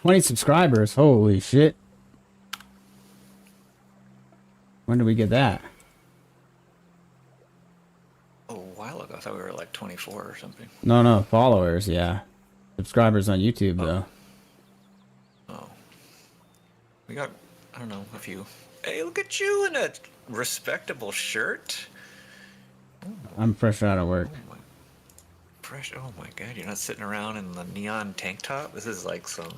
20 subscribers. Holy shit. When did we get that? A while ago. I thought we were like 24 or something. No, followers, yeah. Subscribers on YouTube, though. Oh. We got, I don't know, a few. Hey, look at you in a respectable shirt. I'm fresh out of work. Oh my, fresh. Oh my god, you're not sitting around in the neon tank top? This is like some...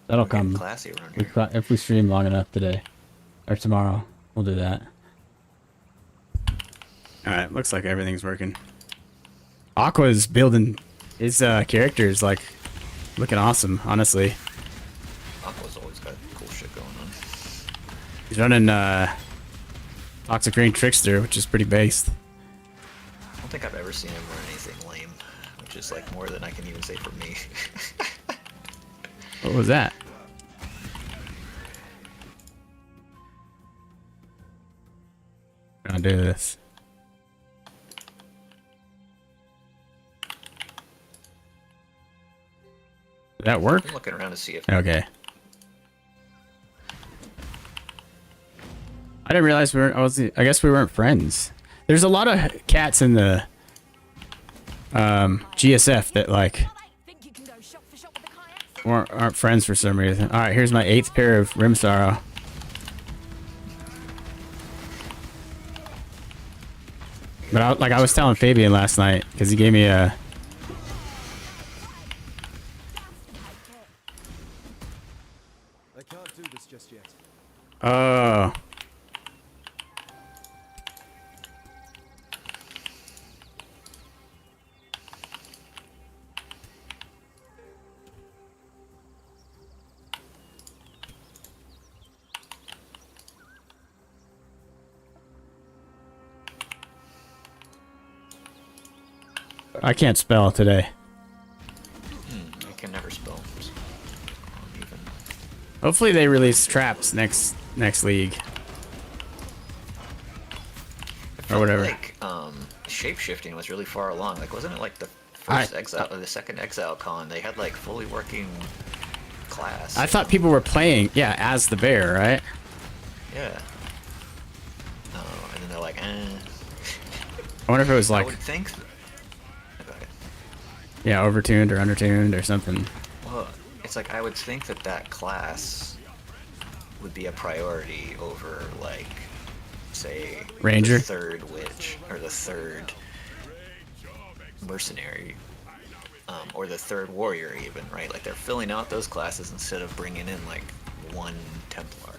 That'll We're getting come. classy around here. If we stream long enough today. Or tomorrow. We'll do that. Alright, looks like everything's working. Aqua's building his characters, like, looking awesome, honestly. Aqua's always got cool shit going on. He's running Toxic Rain Trickster, which is pretty based. I don't think I've ever seen him run anything lame, which is like more than I can even say for me. What was that? I'll do this. Did that work? I'm looking around to see if... Okay. I didn't realize I guess we weren't friends. There's a lot of cats in the GSF that like aren't friends for some reason. All right, here's my 8th pair of Rim Sorrow. But I was telling Fabian last night because he gave me a. I can't do this just yet. Oh. I can't spell today. I can never spell. Even. Hopefully they release traps next league. Or whatever. Like, shape-shifting was really far along. Like, wasn't it like the first exile, or the second exile con? They had like fully working class. I thought people were playing, yeah, as the bear, right? Yeah. Oh, and then they're like, eh. I wonder if it was I like, would think... yeah, overtuned or undertuned or something. Well, it's like I would think that that class would be a priority over, like, say, Ranger? the third witch, or the third mercenary, or the third warrior even, right? Like, they're filling out those classes instead of bringing in, like, one Templar.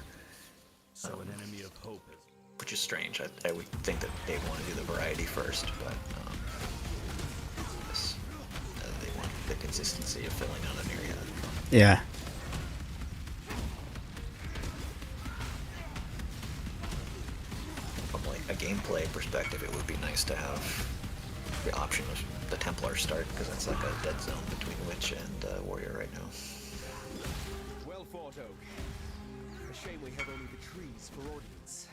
So an enemy of hope. Which is strange. I would think that they want to do the variety first, but they want the consistency of filling out an area. Yeah. From like a gameplay perspective, it would be nice to have the option of the Templar start, because that's like a dead zone between Witch and Warrior right now. Well fought, Oak. A shame we have only the trees for audience.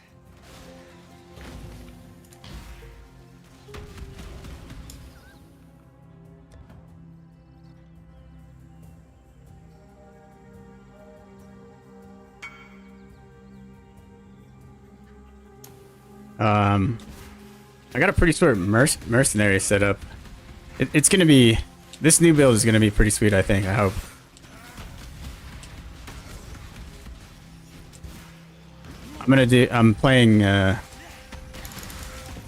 I got a pretty sweet mercenary set up. It's gonna be, this new build is gonna be pretty sweet, I think. I hope. I'm playing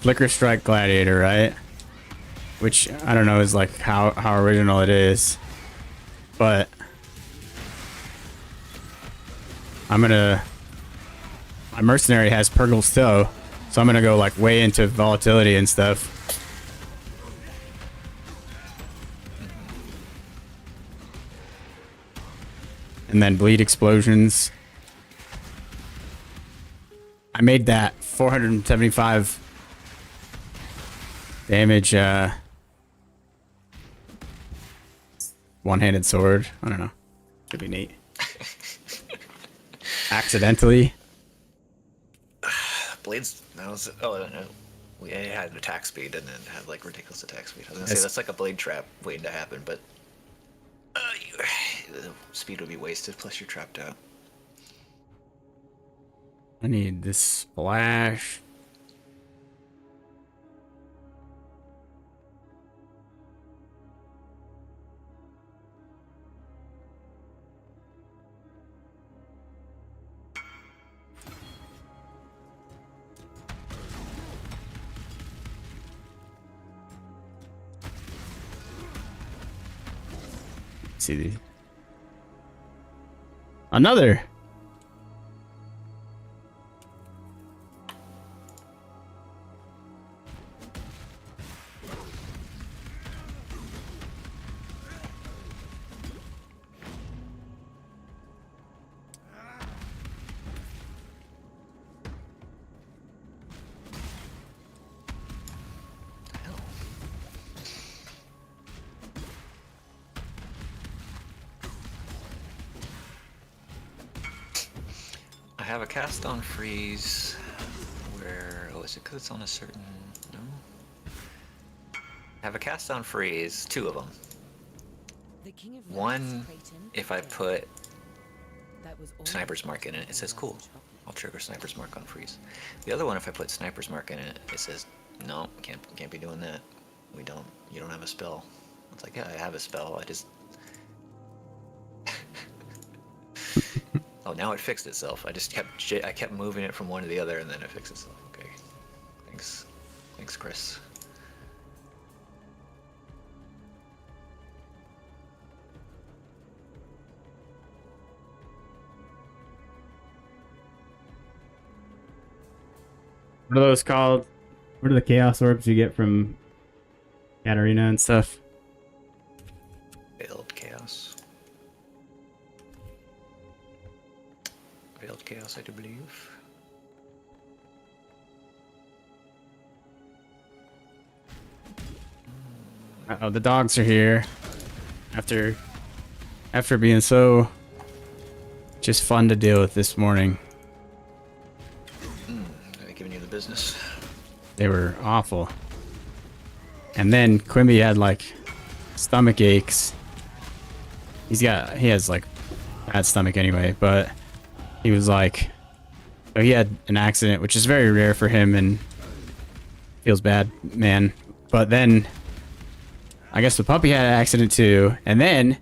Flicker Strike Gladiator, right? Which I don't know is like how original it is, but my mercenary has Purgle's Toe, so I'm gonna go like way into volatility and stuff. And then bleed explosions. I made that 475 damage one-handed sword. I don't know. Could be neat. Accidentally. Blades, that was, oh, no. We had attack speed and then had like ridiculous attack speed. I was gonna say that's like a blade trap waiting to happen, but the speed would be wasted, plus you're trapped out. I need this splash. See the another. I have a cast on freeze where, oh, is it because it's on a certain, no? I have a cast on freeze, 2 of them. One, if I put Sniper's Mark in it, it says cool. I'll trigger Sniper's Mark on freeze. The other one, if I put Sniper's Mark in it, it says no, can't be doing that. You don't have a spell. It's like, yeah, I have a spell, I just... Oh, now it fixed itself. I kept moving it from one to the other, and then it fixed itself. Okay, thanks, Chris. What are those called? What are the chaos orbs you get from Katarina and stuff? Veiled Chaos. Veiled Chaos, I do believe. Uh-oh, the dogs are here. After being so just fun to deal with this morning. Are they giving you the business? They were awful. And then Quimby had like stomach aches. He has like bad stomach anyway, but he was like, so he had an accident, which is very rare for him and feels bad, man. But then I guess the puppy had an accident too, and then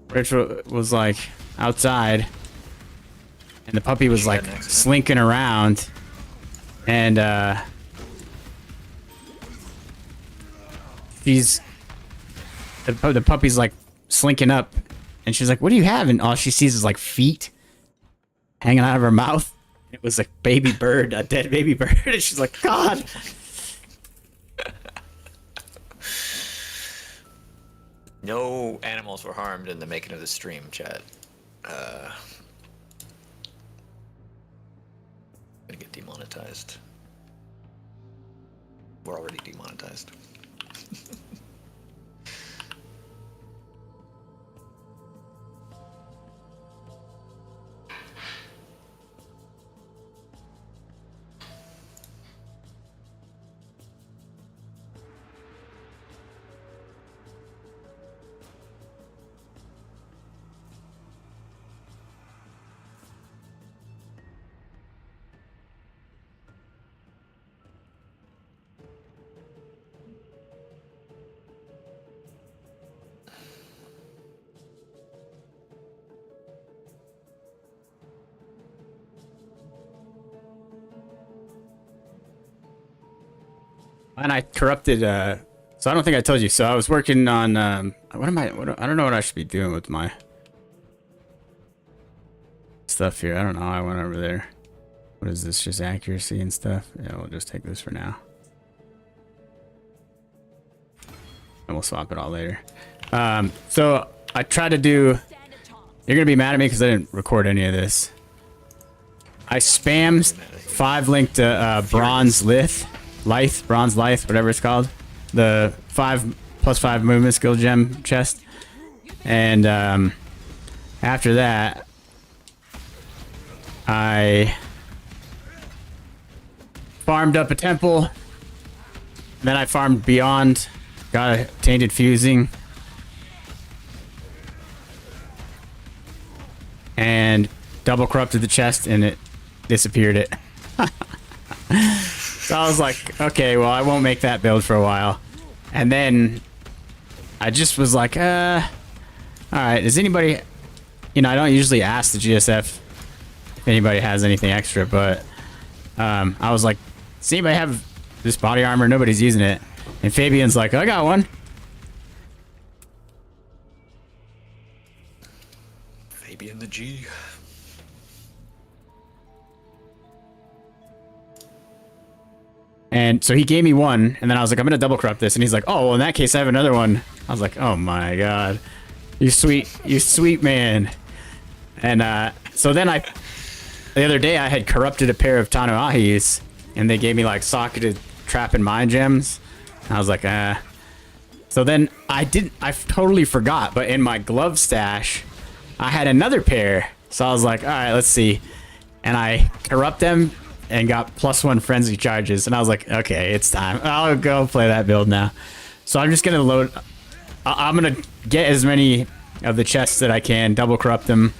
Rachel was like outside and the puppy was like slinking around, and the puppy's like slinking up, and she's like, what do you have? And all she sees is like feet hanging out of her mouth. It was a baby bird, a dead baby bird. And she's like, God. No animals were harmed in the making of the stream, chat. Gonna get demonetized. We're already demonetized. And I corrupted, so I don't think I told you. So I was working on, I don't know what I should be doing with my stuff here. I don't know. I went over there. What is this? Just accuracy and stuff? Yeah, we'll just take this for now. And we'll swap it all later. So I tried to do, you're going to be mad at me because I didn't record any of this. I spammed 5 linked bronze bronze lithe, whatever it's called, the 5+5 movement skill gem chest, and after that I farmed up a temple, then I farmed beyond, got a tainted fusing, and double corrupted the chest, and it disappeared it. So I was like, okay, well, I won't make that build for a while. And then I just was like, all right, does anybody, you know, I don't usually ask the GSF if anybody has anything extra, but I was like, does anybody have this body armor? Nobody's using it. And Fabian's like, I got one. Fabian the G. And so he gave me one, and then I was like, I'm gonna double corrupt this, and he's like, oh, well, in that case, I have another one. I was like, oh my god, you sweet man. And so then the other day I had corrupted a pair of Tanuahis, and they gave me like socketed trap and mind gems. I was like, So then I totally forgot, but in my glove stash, I had another pair. So I was like, all right, let's see. And I corrupt them and got +1 frenzy charges. And I was like, okay, it's time. I'll go play that build now. So I'm just going to load. I'm going to get as many of the chests that I can, double corrupt them.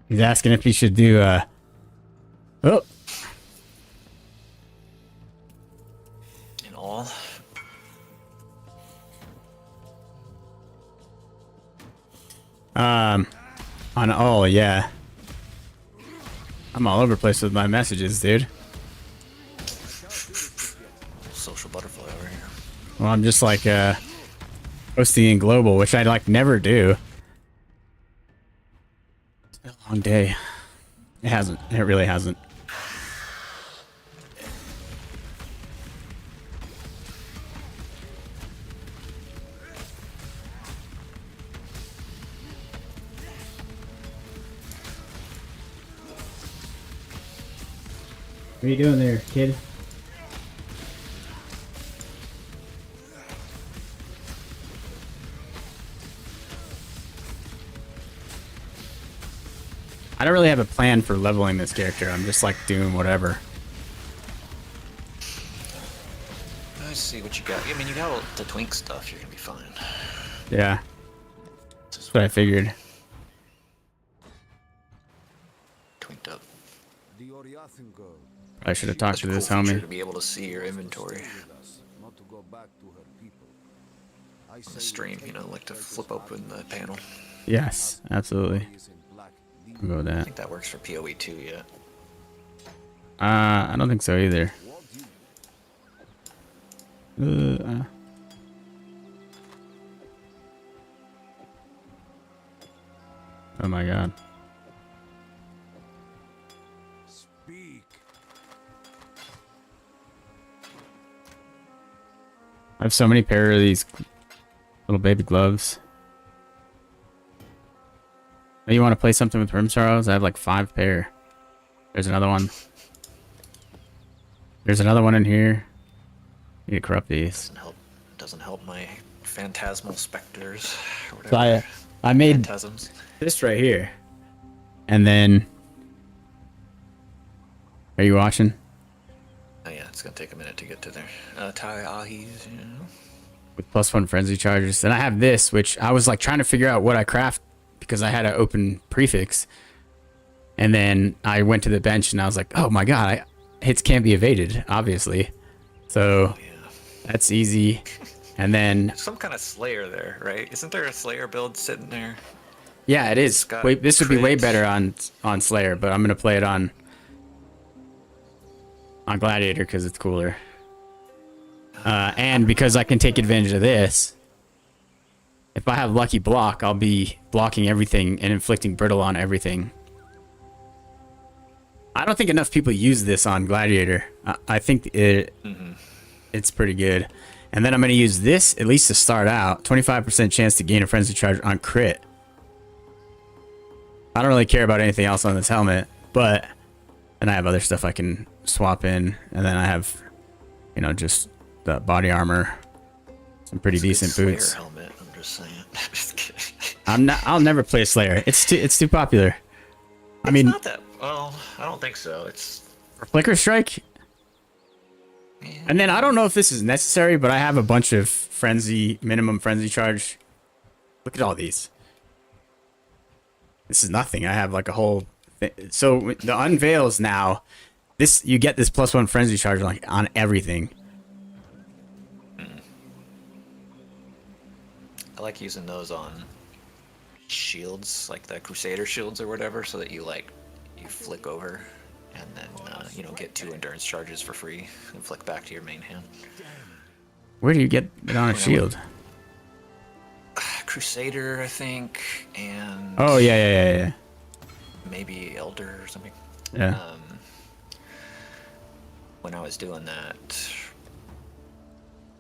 He's asking if he should do oh. In all. On all, yeah. I'm all over the place with my messages, dude. Social butterfly over here. Well, I'm just like posting in global, which I like never do. It's been a long day. It hasn't. It really hasn't. What are you doing there, kid? I don't really have a plan for leveling this character. I'm just like doing whatever. Let's see what you got. I mean, you got all the twink stuff. You're gonna be fine. Yeah. That's what I figured. Twinked up. I should have talked to this cool homie. to be able to see your inventory on the stream. You know, like to flip open the panel. Yes, absolutely. I'll go with I that. think that works for PoE 2 yet. I don't think so either. Oh my god. Speak. I have so many pair of these little baby gloves. Oh, you want to play something with Rim Sorrows? I have like 5 pair. There's another one. There's another one in here. You need to corrupt these. Doesn't help my phantasmal specters or whatever. So I made Phantasms. this right here. And then... Are you watching? Oh yeah, it's gonna take a minute to get to there. Tai Ahis, you know. With +1 frenzy charges. And I have this, which I was like trying to figure out what I craft because I had an open prefix. And then I went to the bench and I was like, oh my god, hits can't be evaded, obviously. So that's easy. And then some kind of Slayer there, right? Isn't there a Slayer build sitting there? yeah, it is. Wait, this would be way better on Slayer, but I'm gonna play it on Gladiator because it's cooler. And because I can take advantage of this. If I have Lucky Block, I'll be blocking everything and inflicting brittle on everything. I don't think enough people use this on Gladiator. I think it's pretty good. And then I'm going to use this, at least to start out. 25% chance to gain a frenzy charge on crit. I don't really care about anything else on this helmet, but then I have other stuff I can swap in. And then I have, you know, just the body armor. some pretty It's a good decent Slayer boots. helmet. I'm just saying. Just kidding. I'll never play Slayer. It's too popular. I mean, It's not that. Well, I don't think so. It's. for Flicker Strike. And then I don't know if this is necessary, but I have a bunch of minimum frenzy charge. Look at all these. This is nothing. I have like a whole thing. So the unveils now, you get this +1 frenzy charge like on everything. I like using those on shields, like the Crusader shields or whatever, so that you flick over and then get 2 endurance charges for free and flick back to your main hand. Where do you get it on a shield? Crusader, I think, and Oh yeah. maybe Elder or something. Yeah. When I was doing that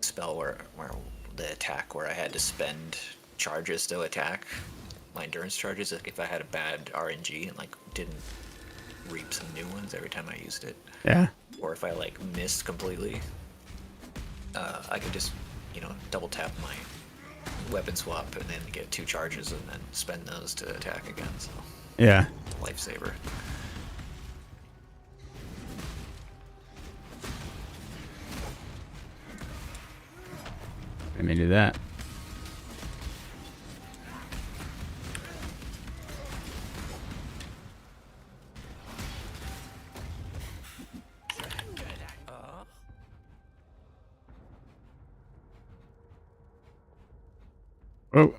spell where the attack where I had to spend charges to attack, my endurance charges, like if I had a bad RNG and like didn't reap some new ones every time I used it, Yeah. or if I like missed completely, I could just double tap my weapon swap and then get 2 charges and then spend those to attack again. So Yeah. lifesaver. Let me do that. Oh.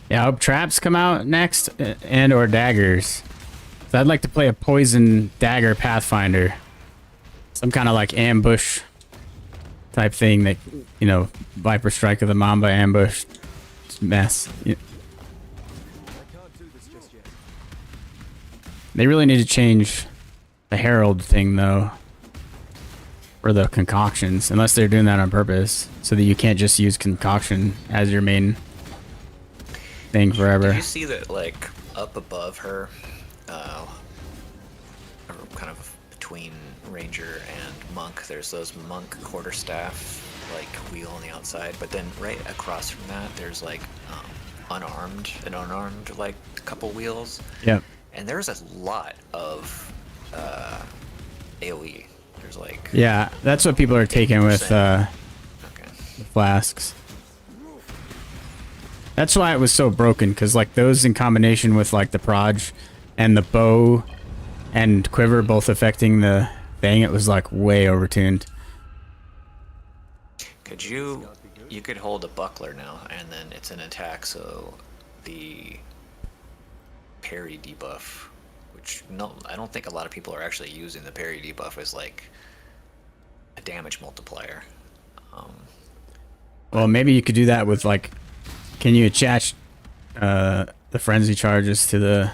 Yeah, I hope traps come out next, and or daggers. So I'd like to play a poison dagger pathfinder. Some kind of like ambush type thing that, Viper Strike of the Mamba ambush. It's a mess. Yeah. They really need to change the Herald thing though. For the concoctions, unless they're doing that on purpose, so that you can't just use concoction as your main thing forever. Did you see that, like, up above her, or kind of between Ranger and Monk, there's those Monk quarterstaff, like, wheel on the outside, but then right across from that, there's, like, an unarmed, like, couple wheels. Yep. And there's a lot of AoE. There's, like... Yeah, that's what people are taking with Okay. the flasks. That's why it was so broken, because like those in combination with like the proj and the bow and quiver both affecting the thing, it was like way overtuned. Could you could hold a buckler now, and then it's an attack, so the parry debuff, which I don't think a lot of people are actually using the parry debuff as like a damage multiplier. Well, maybe you could do that with like, can you attach the frenzy charges to the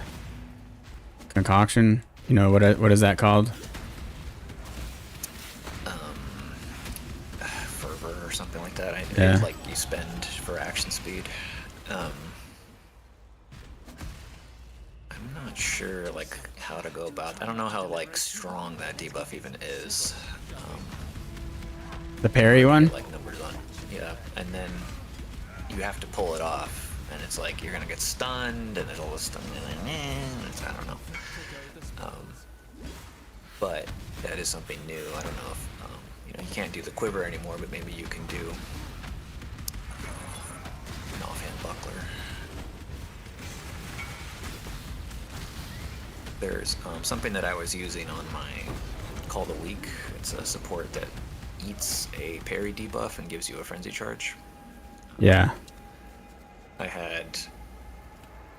concoction? What is that called? Fervor or something like that. Yeah. It's like you spend for action speed. I'm not sure like how to go about. I don't know how like strong that debuff even is. The parry one? Like numbers on. Yeah, and then you have to pull it off, and it's like you're gonna get stunned, and there's all this stuff. I don't know. But that is something new. I don't know if you can't do the quiver anymore, but maybe you can do an offhand buckler. There's something that I was using on my Call the Weak. It's a support that eats a parry debuff and gives you a frenzy charge. Yeah. I had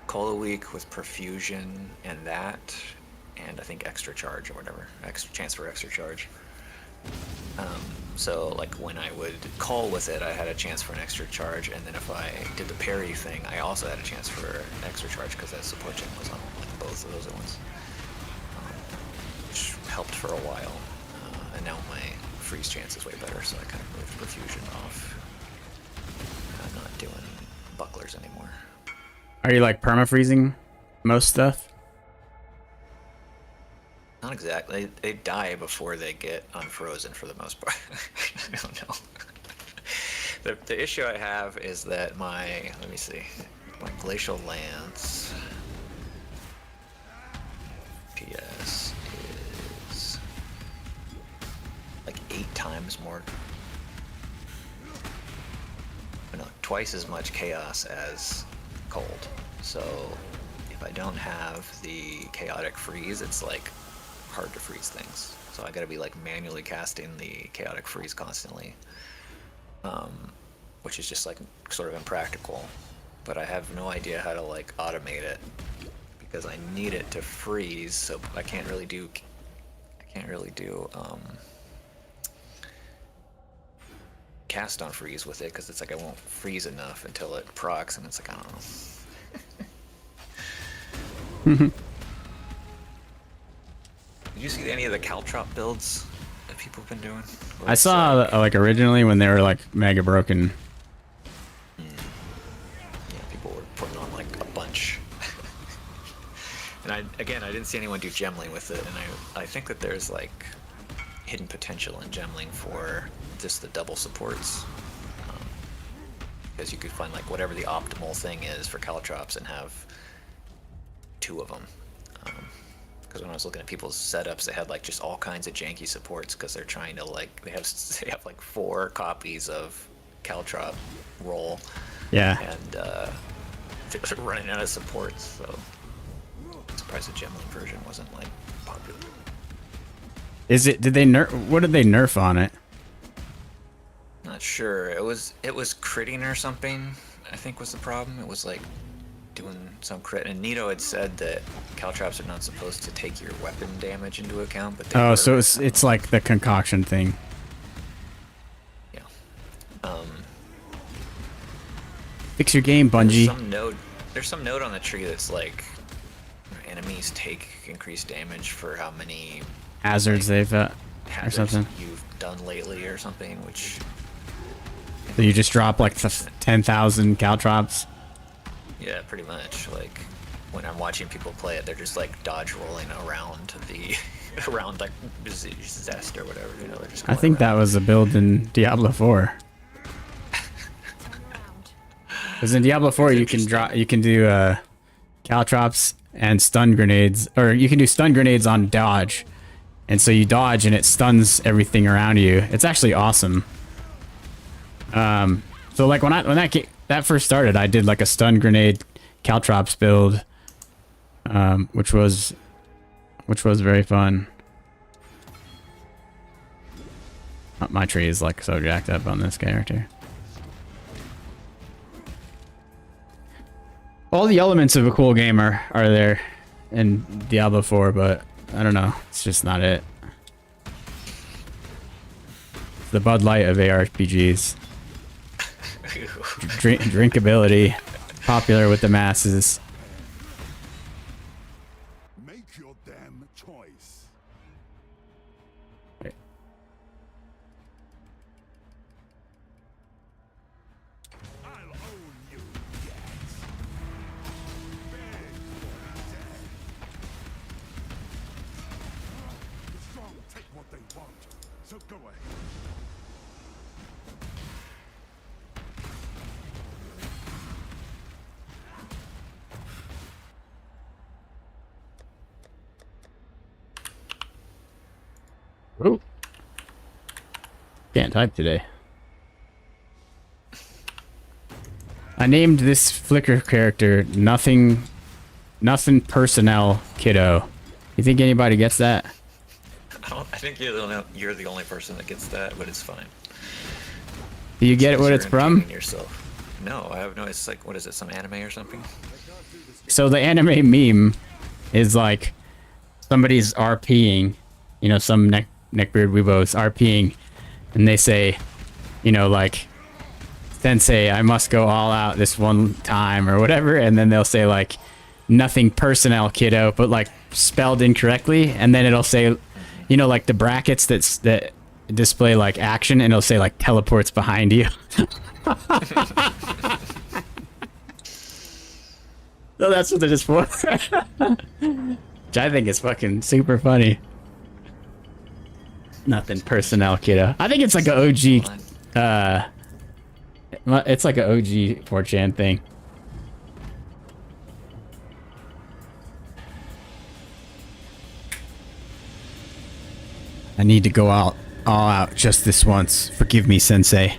Call the Weak with Perfusion and that, and I think extra charge or whatever, extra chance for extra charge. So like when I would call with it, I had a chance for an extra charge, and then if I did the parry thing, I also had a chance for an extra charge because that support gen was on like both of those at once, which helped for a while. and now my freeze chance is way better, so I kind of moved Perfusion off. I'm not doing bucklers anymore. Are you like perma-freezing most stuff? Not exactly. They die before they get unfrozen for the most part. I don't know. The issue I have is that my, let me see, my Glacial Lance PS is like 8 times more, no, twice as much chaos as cold. So if I don't have the chaotic freeze, it's like hard to freeze things. So I gotta be like manually casting the chaotic freeze constantly. Which is just like sort of impractical, but I have no idea how to like automate it because I need it to freeze, so I can't really do cast on freeze with it because it's like I won't freeze enough until it procs, and it's like I don't know. Did you see any of the Caltrop builds that people have been doing? I saw like originally when they were like mega broken. Yeah, people were putting on like a bunch. And I didn't see anyone do gemling with it, and I think that there's like hidden potential in gemling for just the double supports. Because you could find like whatever the optimal thing is for Caltrops and have 2 of them. Because when I was looking at people's setups, they had like just all kinds of janky supports because they're trying to like they have like 4 copies of Caltrop roll. Yeah. And they're running out of supports, so I'm surprised the gemling version wasn't like popular. Is it? Did they nerf? What did they nerf on it? Not sure. It was critting or something, I think was the problem. It was like doing some crit, and Nito had said that Caltrops are not supposed to take your weapon damage into account, but they were. So it's like the concoction thing. Yeah. Fix your game, Bungie. There's some node on the tree that's like enemies take increased damage for how many Hazards they've or something. you've done lately or something, which. So you just drop like 10,000 Caltrops. Yeah, pretty much. Like when I'm watching people play it, they're just like dodge rolling around around like Zest or whatever. You know, they're just. I think that was a build in Diablo 4. Because in Diablo 4 you can do Caltrops and stun grenades, or you can do stun grenades on dodge, and so you dodge and it stuns everything around you. It's actually awesome. So like when that first started, I did like a stun grenade Caltrops build, which was very fun. My tree is like so jacked up on this character. All the elements of a cool game are there in Diablo 4, but I don't know. It's just not it. It's the Bud Light of ARPGs. Drinkability, popular with the masses. Make your damn choice. Wait. I'll own you yet. The strong take what they want, so go ahead. Ooh. Can't type today. I named this Flicker character Nothing Personnel Kiddo. You think anybody gets that? I think you're the only person that gets that, but it's fine. Do you get it what it's from? Yourself. No, I have no. It's like, what is it? Some anime or something? So the anime meme is like somebody's RPing, you know, some neckbeard weebos RPing, and they say, you know, like, Sensei, I must go all out this one time or whatever, and then they'll say like, nothing personnel, kiddo, but like spelled incorrectly, and then it'll say, You know, like the brackets that display like action, and it'll say like teleports behind you. So that's what they're just for. Which I think is fucking super funny. Nothing personnel, kiddo. I think it's like an OG, it's like an OG 4chan thing. I need to go out, all out just this once. Forgive me, sensei.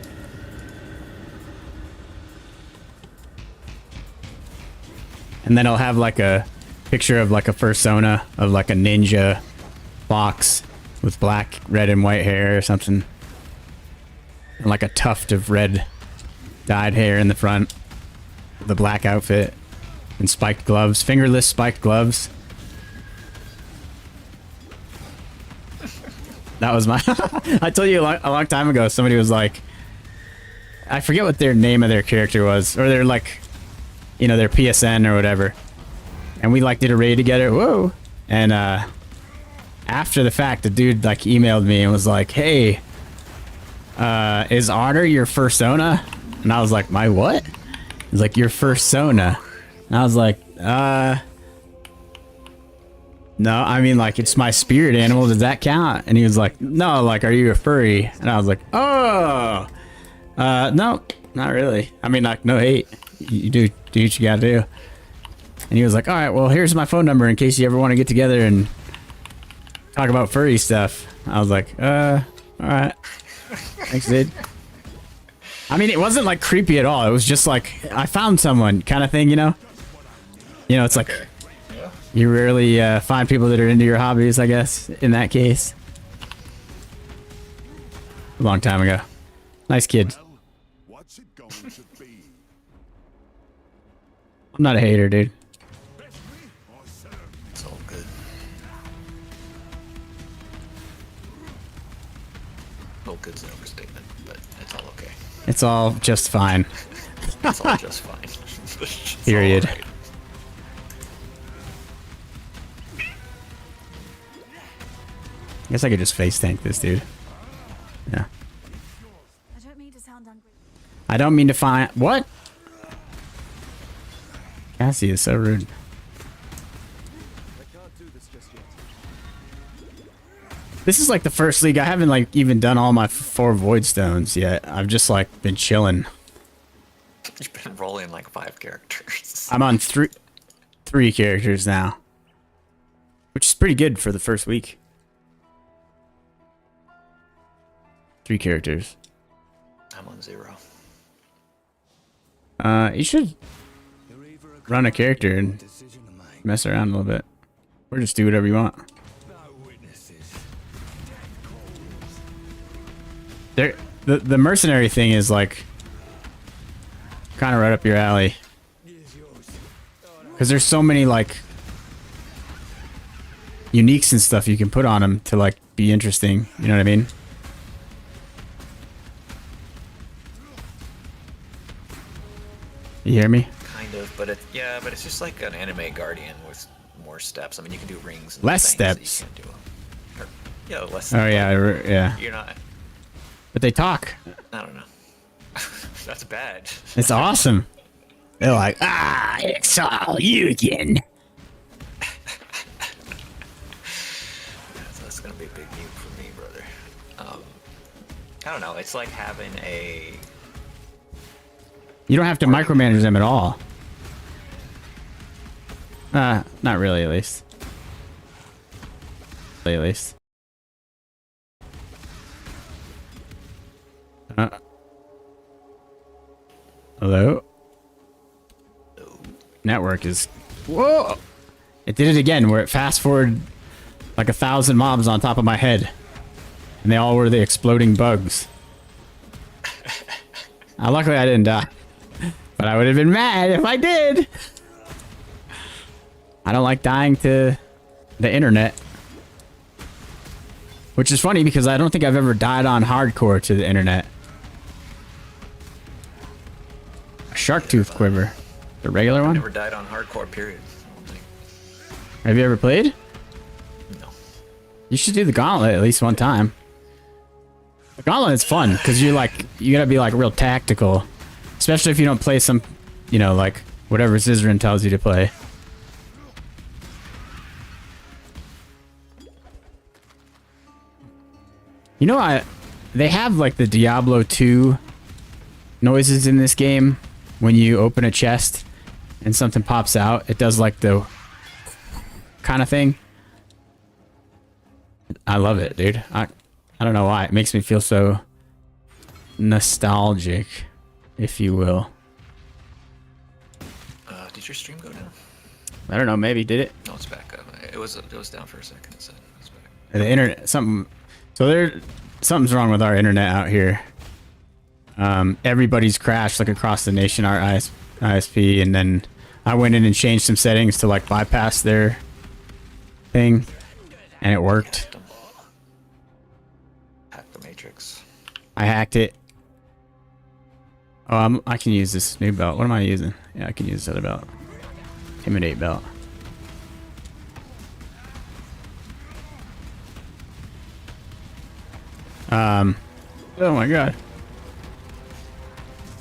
And then I'll have like a picture of like a fursona of like a ninja fox with black, red, and white hair or something. And like a tuft of red dyed hair in the front. The black outfit. And spiked gloves. Fingerless spiked gloves. That was my... I told you a long time ago, somebody was like... I forget what their name of their character was. Or their like... You know, their PSN or whatever. And we like did a raid together. Whoa! And after the fact, the dude like emailed me and was like, "Hey, is Otter your fursona?" And I was like, "My what?" He's like, "Your fursona." And I was like, "No, I mean like it's my spirit animal. Does that count?" And he was like, "No, like are you a furry?" And I was like, "Oh, no, not really. I mean like no hate. You do what you gotta do." And he was like, "All right, well here's my phone number in case you ever want to get together and talk about furry stuff." I was like, all right. Thanks, dude. I mean, it wasn't like creepy at all. It was just like, I found someone kind of thing, you know? You know, it's like, you rarely find people that are into your hobbies, I guess, in that case. A long time ago. Nice kid. What's it going to be? I'm not a hater, dude. It's all good. All good's an overstatement, but it's all okay. It's all just fine. It's all just fine. It's all Period. right. I guess I could just face tank this dude. Yeah. I don't mean to sound ungrateful. I don't mean to find... What? Cassie is so rude. I can't do this just yet. This is like the first league. I haven't like even done all my 4 void stones yet. I've just like been chilling. You've been rolling like 5 characters. I'm on 3 characters now. Which is pretty good for the first week. 3 characters. I'm on 0. You should run a character and mess around a little bit. Or just do whatever you want. There, the mercenary thing is like kind of right up your alley. Because there's so many like uniques and stuff you can put on them to like be interesting. You know what I mean? You hear me? Kind of, but yeah, but it's just like an anime guardian with more steps. I mean, you can do rings and Less things that you steps. can't do. Or, yeah, less. Oh yeah, yeah. You're not. But they talk. I don't know. That's bad. It's awesome. They're like, ah, it's all you again. That's gonna be a big mute for me, brother. I don't know. It's like having a. You don't have to micromanage them at all. Not really, at least. At least. Hello? Network is... Whoa! It did it again, where it fast forwarded like 1,000 mobs on top of my head. And they all were the exploding bugs. Luckily I didn't die. But I would have been mad if I did. I don't like dying to the internet. Which is funny because I don't think I've ever died on hardcore to the internet. A shark tooth quiver. The regular one? Never died on hardcore, period. I don't think. Have you ever played? No. You should do the gauntlet at least one time. The gauntlet is fun because you gotta be like real tactical, especially if you don't play some, you know, like whatever Scissorin tells you to play. You know, they have like the Diablo 2 noises in this game when you open a chest and something pops out. It does like the kind of thing. I love it, dude. I don't know why. It makes me feel so nostalgic, if you will. Did your stream go down? I don't know. Maybe did it? No, it's back up. It was down for a second. It's back. The internet, something. So something's wrong with our internet out here. Everybody's crashed like across the nation, our ISP, and then I went in and changed some settings to like bypass their thing, and it worked. Hack the matrix. I hacked it. Oh, I can use this new belt. What am I using? Yeah, I can use this other belt. Intimidate belt. Oh my god.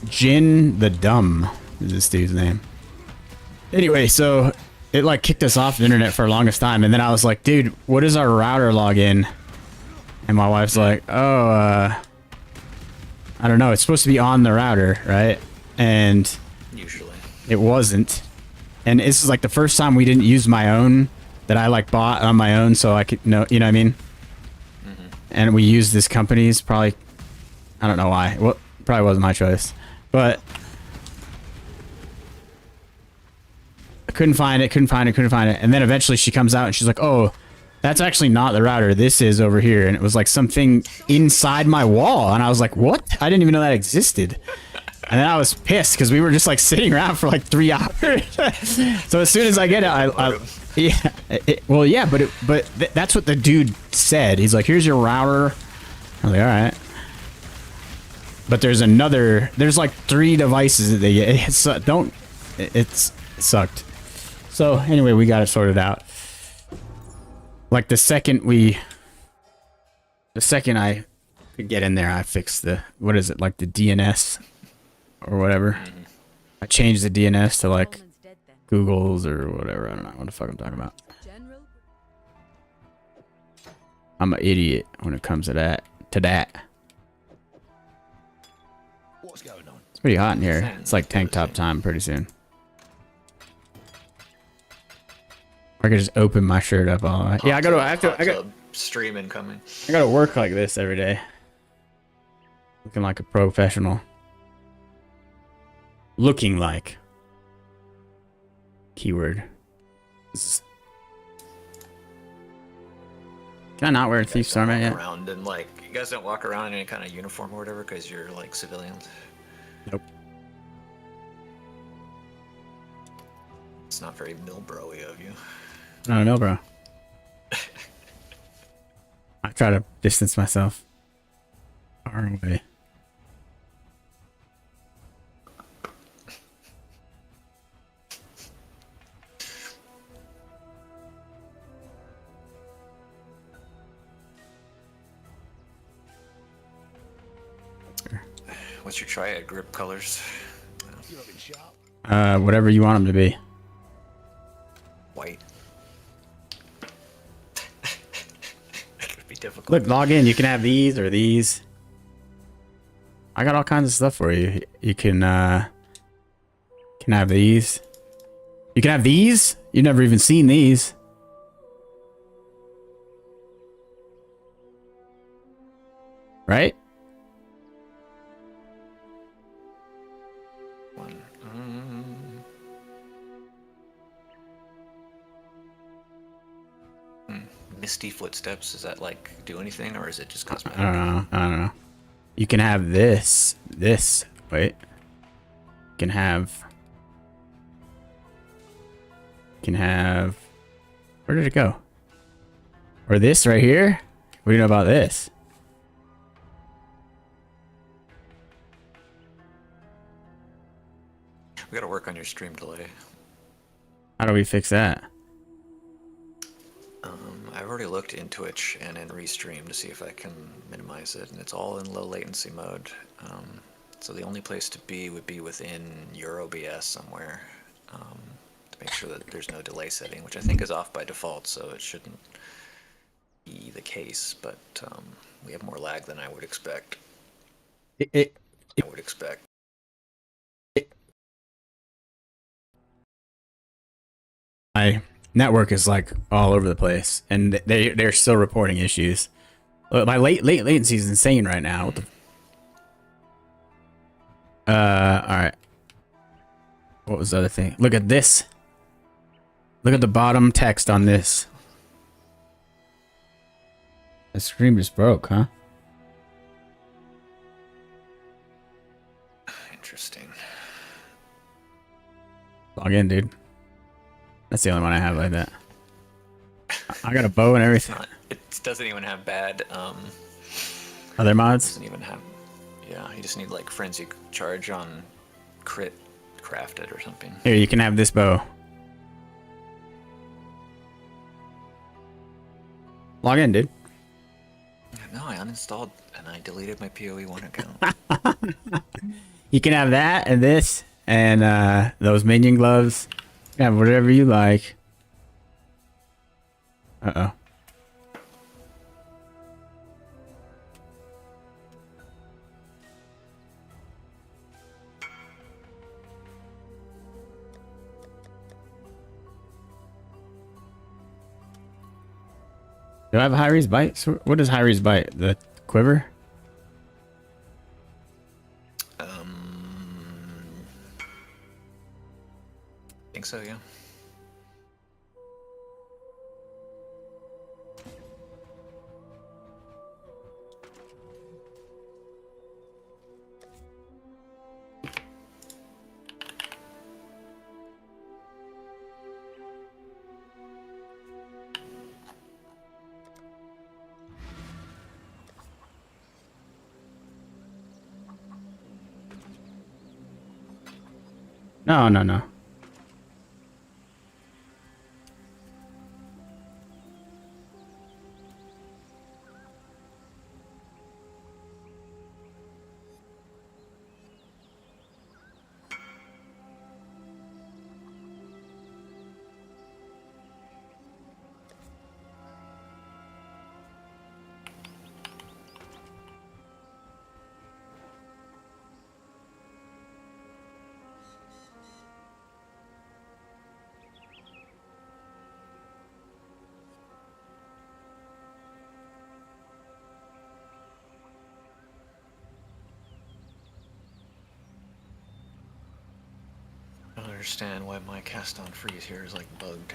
Jin the Dumb is this dude's name. Anyway, so it like kicked us off the internet for the longest time, and then I was like, dude, what is our router login? And my wife's like, oh, I don't know, it's supposed to be on the router, right? And Usually. it wasn't. And this is like the first time we didn't use my own, that I like bought on my own so I could know, you know what I mean? And we used this company's, probably, I don't know why. Well, probably wasn't my choice. But I couldn't find it. And then eventually she comes out and she's like, oh, that's actually not the router. This is over here. And it was like something inside my wall. And I was like, what? I didn't even know that existed. And then I was pissed because we were just like sitting around for like 3 hours. So as soon as I get it, well, yeah, but that's what the dude said. He's like, here's your router. I was like, all right. But there's like 3 devices that they get. It sucked. So anyway, we got it sorted out. Like the second I could get in there, I fixed what is it, like the DNS or whatever. I changed the DNS to like Google's or whatever. I don't know what the fuck I'm talking about. I'm an idiot when it comes to that. What's going on? It's pretty hot in here. It's like tank top time pretty soon. Or I could just open my shirt up all the way. Yeah, I got stream incoming. I gotta work like this every day. Looking like a professional. Looking like. Keyword. Can I not wear a Thief's Armor yet? Around and like, you guys don't walk around in any kind of uniform or whatever because you're like civilians. Nope. It's not very Milbro-y of you. I don't know, bro. I try to distance myself far away. What's your triad grip colors? Whatever you want them to be. White. It could be difficult. Look, log in. You can have these or these. I got all kinds of stuff for you. You can have these. You can have these. You've never even seen these. Right? Misty footsteps, does that like do anything or is it just cosmetic? I don't know. You can have this. Wait. You can have. Where did it go? Or this right here? What do you know about this? We gotta work on your stream delay. How do we fix that? I've already looked in Twitch and in Restream to see if I can minimize it, and it's all in low latency mode. So the only place to be would be within EuroBS somewhere, to make sure that there's no delay setting, which I think is off by default, so it shouldn't be the case, but we have more lag than I would expect. My network is like all over the place, and they're still reporting issues. Look, my latency is insane right now. What the? All right. What was the other thing? Look at this. Look at the bottom text on this. The screen just broke, huh? Interesting. Log in, dude. That's the only one I have like that. I got a bow and everything. It doesn't even have bad. Other mods? Doesn't even have. Yeah, you just need like frenzy charge on crit crafted or something. Here, you can have this bow. Log in, dude. No, I uninstalled and I deleted my PoE1 account. You can have that and this and those minion gloves. You can have whatever you like. Uh-oh. Do I have Hyries bite? So what does Hyries bite? The quiver? I think so, yeah. No. I don't understand why my cast on freeze here is like bugged.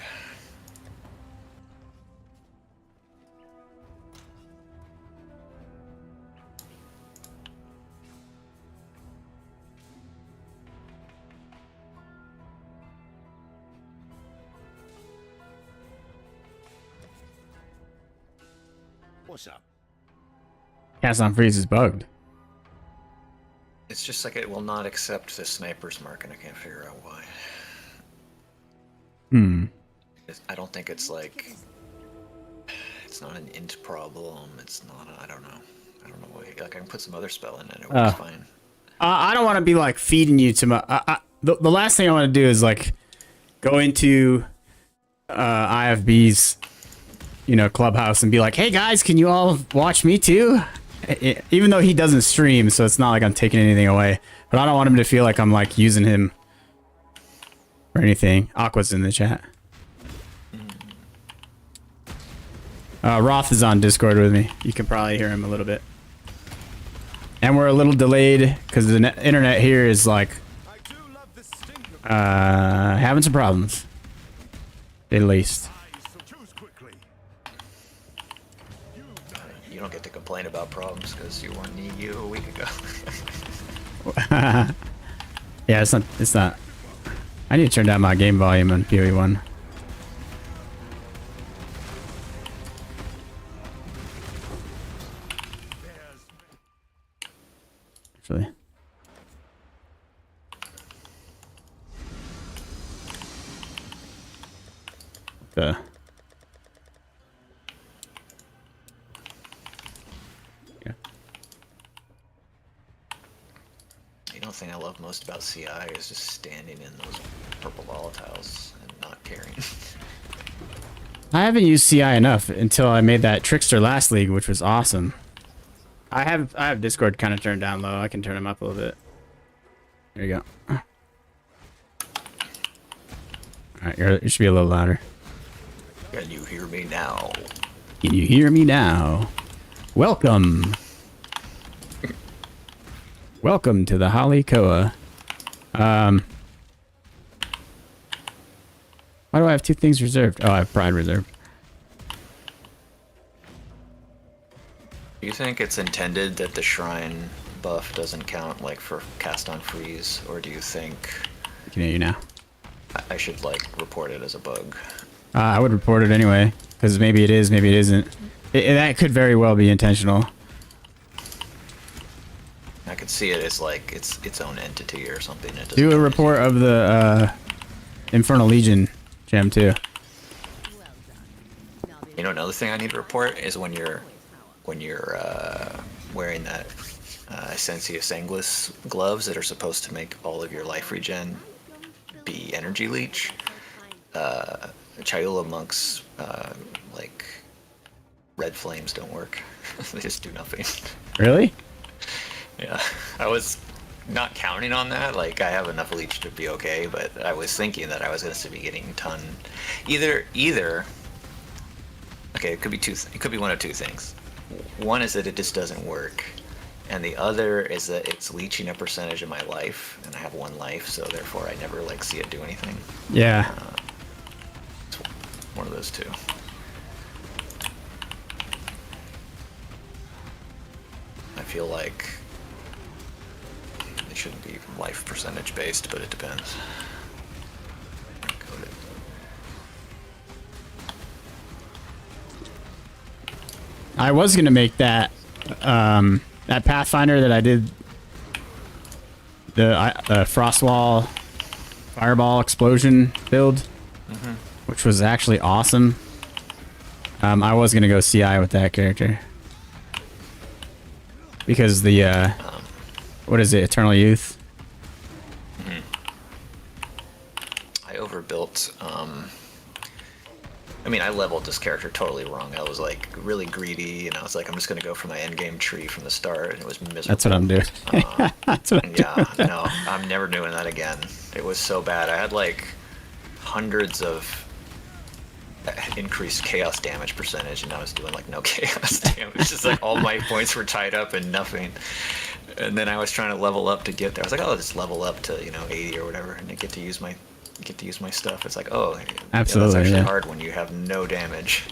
What's up? Cast on freeze is bugged. It's just like it will not accept the sniper's mark, and I can't figure out why. I don't think it's like... It's not an int problem, it's not I don't know. I don't know why. Like, I can put some other spell in and it works fine. I don't want to be like feeding you to my... the last thing I want to do is like go into IFB's clubhouse and be like, hey guys, can you all watch me too? Even though he doesn't stream, so it's not like I'm taking anything away. But I don't want him to feel like I'm like using him or anything. Aqua's in the chat. Roth is on Discord with me. You can probably hear him a little bit. And we're a little delayed because the internet here is like having some problems. At least. You don't get to complain about problems because you weren't EU a week ago. Yeah, it's not. I need to turn down my game volume on PoE1. Actually. thing I love most about CI is just standing in those purple volatiles and not caring. I haven't used CI enough until I made that Trickster last league, which was awesome. I have Discord kind of turned down low. I can turn him up a little bit. There you go. Alright, it should be a little louder. Can you hear me now? Can you hear me now? Welcome. Welcome to the Holly Koa. Why do I have 2 things reserved? Oh, I have Pride reserved. Do you think it's intended that the shrine buff doesn't count like for cast on freeze, or do you think I can hear you now. I should like report it as a bug? I would report it anyway, because maybe it is, maybe it isn't. That could very well be intentional. I could see it as like its own entity or something. It doesn't Do a do report of the Infernal Legion gem too. You know, another thing I need to report is when you're wearing that Essentia Sanguis gloves that are supposed to make all of your life regen be energy leech. Chayula monks like red flames don't work. They just do nothing. Really? Yeah, I was not counting on that. Like, I have enough leech to be okay, but I was thinking that I was going to be getting ton. Either. Okay, it could be it could be one of 2 things. One is that it just doesn't work, and the other is that it's leeching a percentage of my life, and I have 1 life, so therefore I never like see it do anything. Yeah. It's one of those 2. I feel like it shouldn't be life percentage based, but it depends. Code it. I was gonna make that that Pathfinder that I did, the Frostwall Fireball Explosion build, which was actually awesome. I was gonna go CI with that character because the what is it, Eternal Youth? I overbuilt. I mean, I leveled this character totally wrong. I was like really greedy, and I was like, I'm just gonna go for my endgame tree from the start, and it was miserable. That's what I'm doing. That's what I'm Yeah, doing. no, I'm never doing that again. It was so bad. I had like hundreds of increased chaos damage percentage, and I was doing like no chaos damage. Just like all my points were tied up and nothing. And then I was trying to level up to get there. I was like, oh, I'll just level up to 80 or whatever, and I get to use my stuff. It's like, oh, absolutely, that's actually yeah. hard when you have no damage.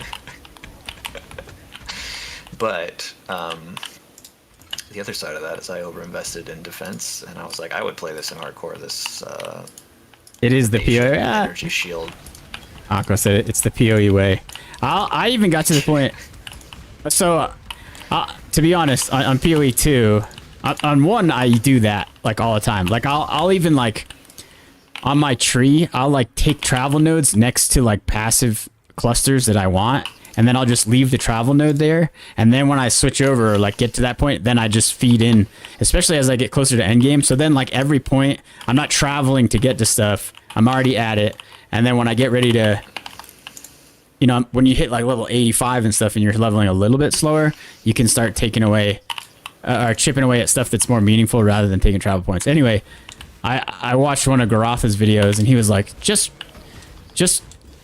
But the other side of that is I overinvested in defense, and I was like, I would play this in hardcore. This It is the PoE. energy shield. Aqua said it, it's the PoE way. I even got to the point. So, to be honest, on PoE 2, on 1 I do that like all the time. Like I'll even like on my tree, I'll like take travel nodes next to like passive clusters that I want, and then I'll just leave the travel node there. And then when I switch over or like get to that point, then I just feed in, especially as I get closer to endgame. So then like every point, I'm not traveling to get to stuff. I'm already at it. And then when I get ready to, when you hit like level 85 and stuff and you're leveling a little bit slower, you can start taking away or chipping away at stuff that's more meaningful rather than taking travel points. Anyway, I watched one of Garotha's videos, and he was like, just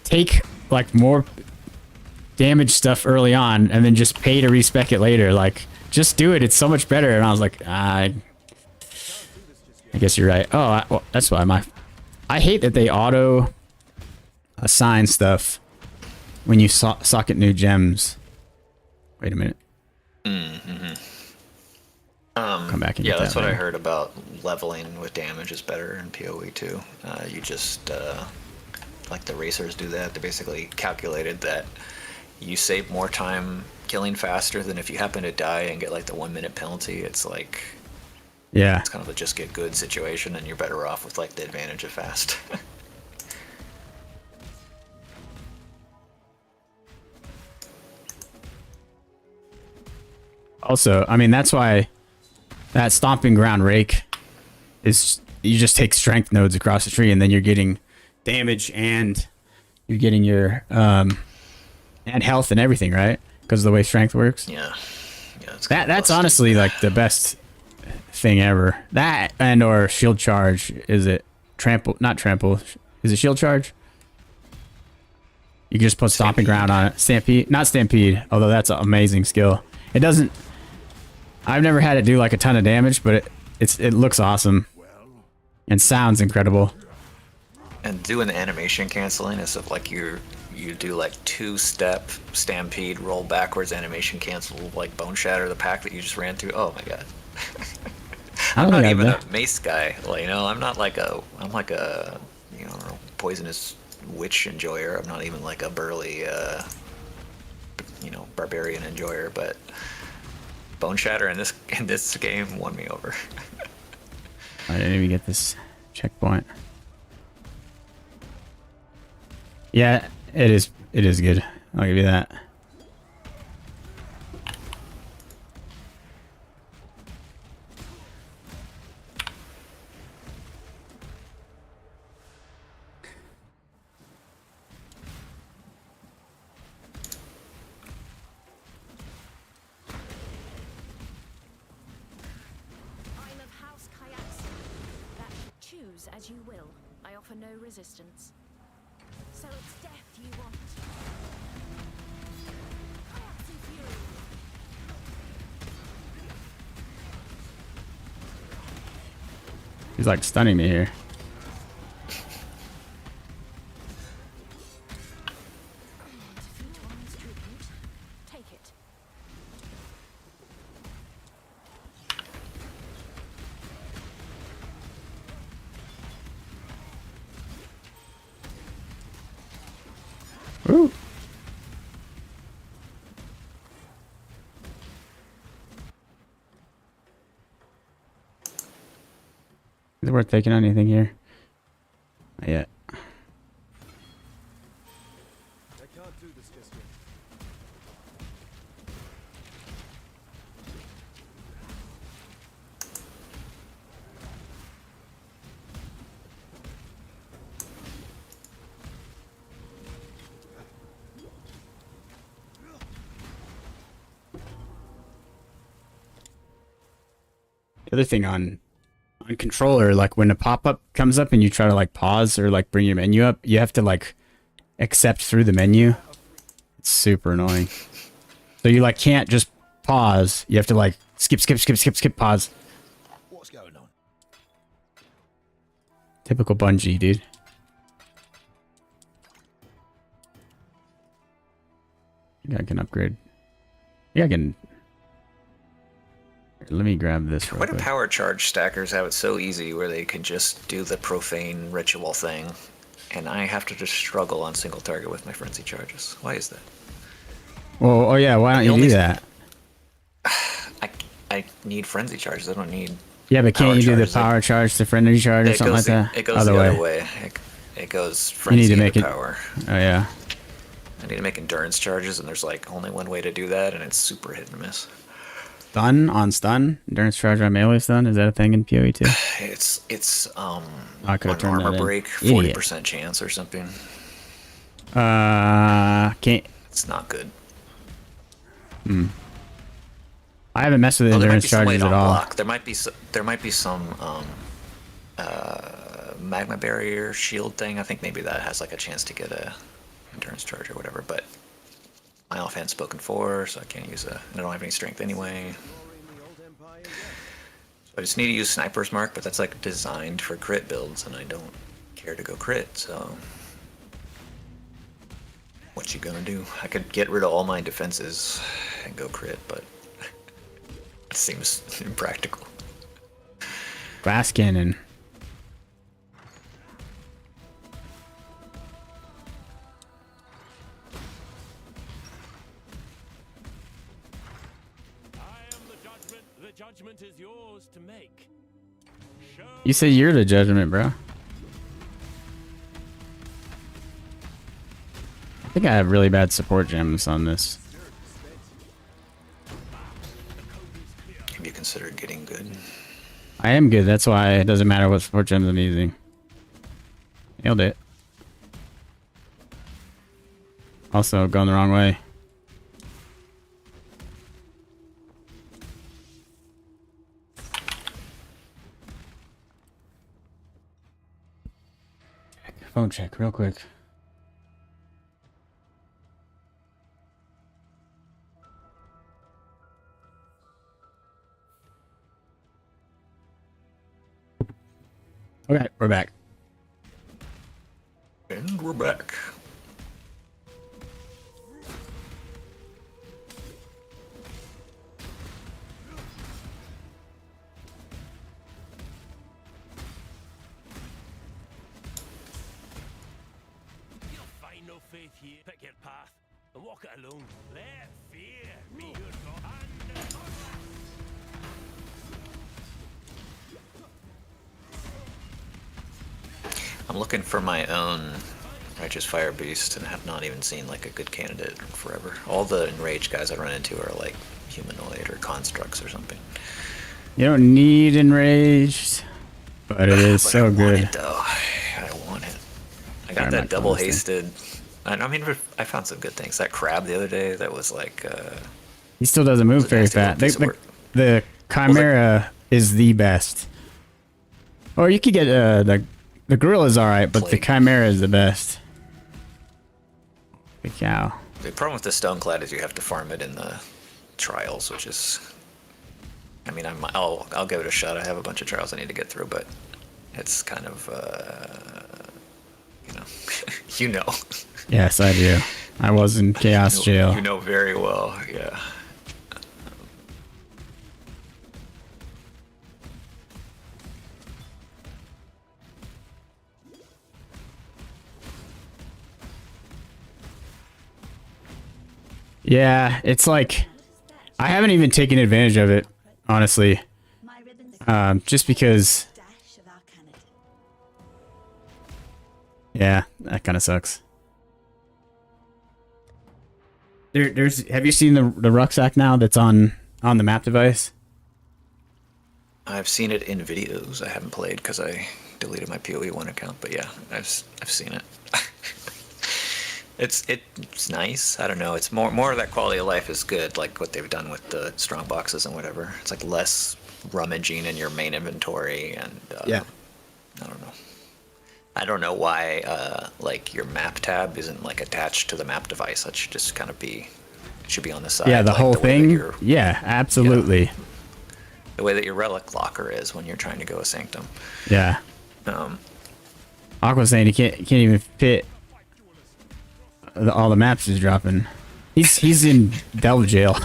take like more damage stuff early on and then just pay to respec it later. Like, just do it. It's so much better. And I was like, I guess you're right. Oh, well, that's why I hate that they auto assign stuff when you socket new gems. Wait a minute. Come back and Yeah, get that's that what I later. heard about leveling with damage is better in PoE too. You just like the racers do that. They basically calculated that you save more time killing faster than if you happen to die and get like the 1 minute penalty. It's like, Yeah. it's kind of a just get good situation, and you're better off with like the advantage of fast. Also, I mean, that's why that Stomping Ground Rake is you just take strength nodes across the tree, and then you're getting damage and you're getting your and health and everything, right? Because of the way strength works. Yeah. Yeah. It's That's honestly like the best thing ever. That and or shield charge. Is it trample? Not trample. Is it shield charge? You can just put stomping ground on it. Stampede, not stampede. Although that's an amazing skill. It doesn't. I've never had it do like a ton of damage, but it looks awesome and sounds incredible. And doing the animation canceling is of like you do like 2-step stampede, roll backwards, animation cancel, like Bone Shatter, the pack that you just ran through. Oh my god. I'm not even a mace guy. Like, you know, I'm like a you know, poisonous witch enjoyer. I'm not even like a burly you know, barbarian enjoyer, but Bone Shatter in this game won me over. I didn't even get this checkpoint. Yeah, it is good. I'll give you that. As you will. I offer no resistance. So it's death you want. Chaos and fury. He's like stunning me here. Defeat one's tribute. Take it. Ooh. Is it worth taking anything here? Not yet. I can't do this just yet. The other thing on controller, like when a pop-up comes up and you try to like pause or like bring your menu up, you have to like accept through the menu. It's super annoying. So you like can't just pause. You have to like skip, pause. What's going on? Typical Bungie, dude. I think I can upgrade. Yeah, I can. Let me grab this real Why do quick. power charge stackers have it so easy where they can just do the profane ritual thing, and I have to just struggle on single target with my frenzy charges? Why is that? Well, oh yeah, why don't you do that? I need frenzy charges. I don't need. Yeah, but can't you do the charges. power charge to frenzy charge or something like that? It goes the other way. It goes You frenzy need to make to it. power. Oh yeah. I need to make endurance charges, and there's like only one way to do that, and it's super hit and miss. Stun on stun? Endurance charge on melee stun? Is that a thing in PoE too? It's I could've on turned that armor in. break, Idiot. 40% chance or something. Can't. It's not good. I haven't messed with Well, there might endurance be some ways charges at on all. block. There might be some magma barrier shield thing. I think maybe that has like a chance to get a endurance charge or whatever. But my offhand spoken for, so I can't use a. I don't have any strength anyway. So I just need to use Sniper's Mark, but that's like designed for crit builds, and I don't care to go crit. So what you gonna do? I could get rid of all my defenses and go crit, but it seems impractical. Glass cannon. The judgment is yours to make. You say you're the judgment, bro. I think I have really bad support gems on this. Have you considered getting good? I am good. That's why it doesn't matter what support gems I'm using. Nailed it. Also, going the wrong way. Phone check real quick. Okay, we're back. And we're back. You'll find no faith here. Pick your path and walk it alone. Let fear be your god. I'm looking for my own Righteous Fire Beast and have not even seen like a good candidate in forever. All the enraged guys I run into are like humanoid or constructs or something. You don't need enraged, but it is But so I want good. it, though. I want it. I got I'm that not double calling this hasted. I mean, I found some good things. That crab the other day, that was like. He still doesn't move a very nasty little fast. piece of work. The Chimera is the best. Or you could get the Gorilla's alright, but the Plague. Chimera is the best. Good cow. The problem with the Stoneclad is you have to farm it in the trials, which is. I mean, I'll give it a shot. I have a bunch of trials I need to get through, but it's kind of, you know, you know. Yes, I do. I was in Chaos Jail. You know very well, yeah. Yeah, it's like I haven't even taken advantage of it, honestly. Just because. Yeah, that kind of sucks. There's. Have you seen the rucksack now that's on the map device? I've seen it in videos. I haven't played because I deleted my PoE1 account, but yeah, I've seen it. It's nice. I don't know. It's more of that quality of life is good, like what they've done with the strong boxes and whatever. It's like less rummaging in your main inventory, and Yeah. I don't know why like your map tab isn't like attached to the map device. That should just kind of be, it should be on the side. Yeah, the like whole way that thing. your- Yeah, absolutely. the way that your relic locker is when you're trying to go a sanctum. Yeah. Um, Aqua's saying he can't even fit all the maps he's dropping. He's in Delve jail.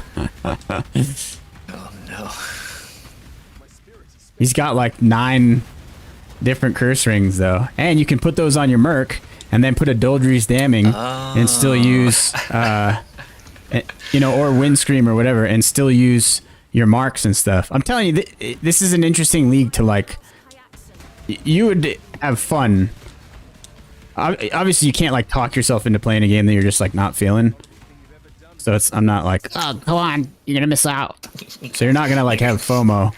oh no. He's got like 9 different curse rings though, and you can put those on your Merc and then put a Doldry's Damning and still use, you know, or Windscream or whatever, and still use your marks and stuff. I'm telling you, this is an interesting league to like. You would have fun. Obviously, you can't like talk yourself into playing a game that you're just like not feeling. So I'm not like, oh, go on, you're gonna miss out. So you're not gonna like have FOMO.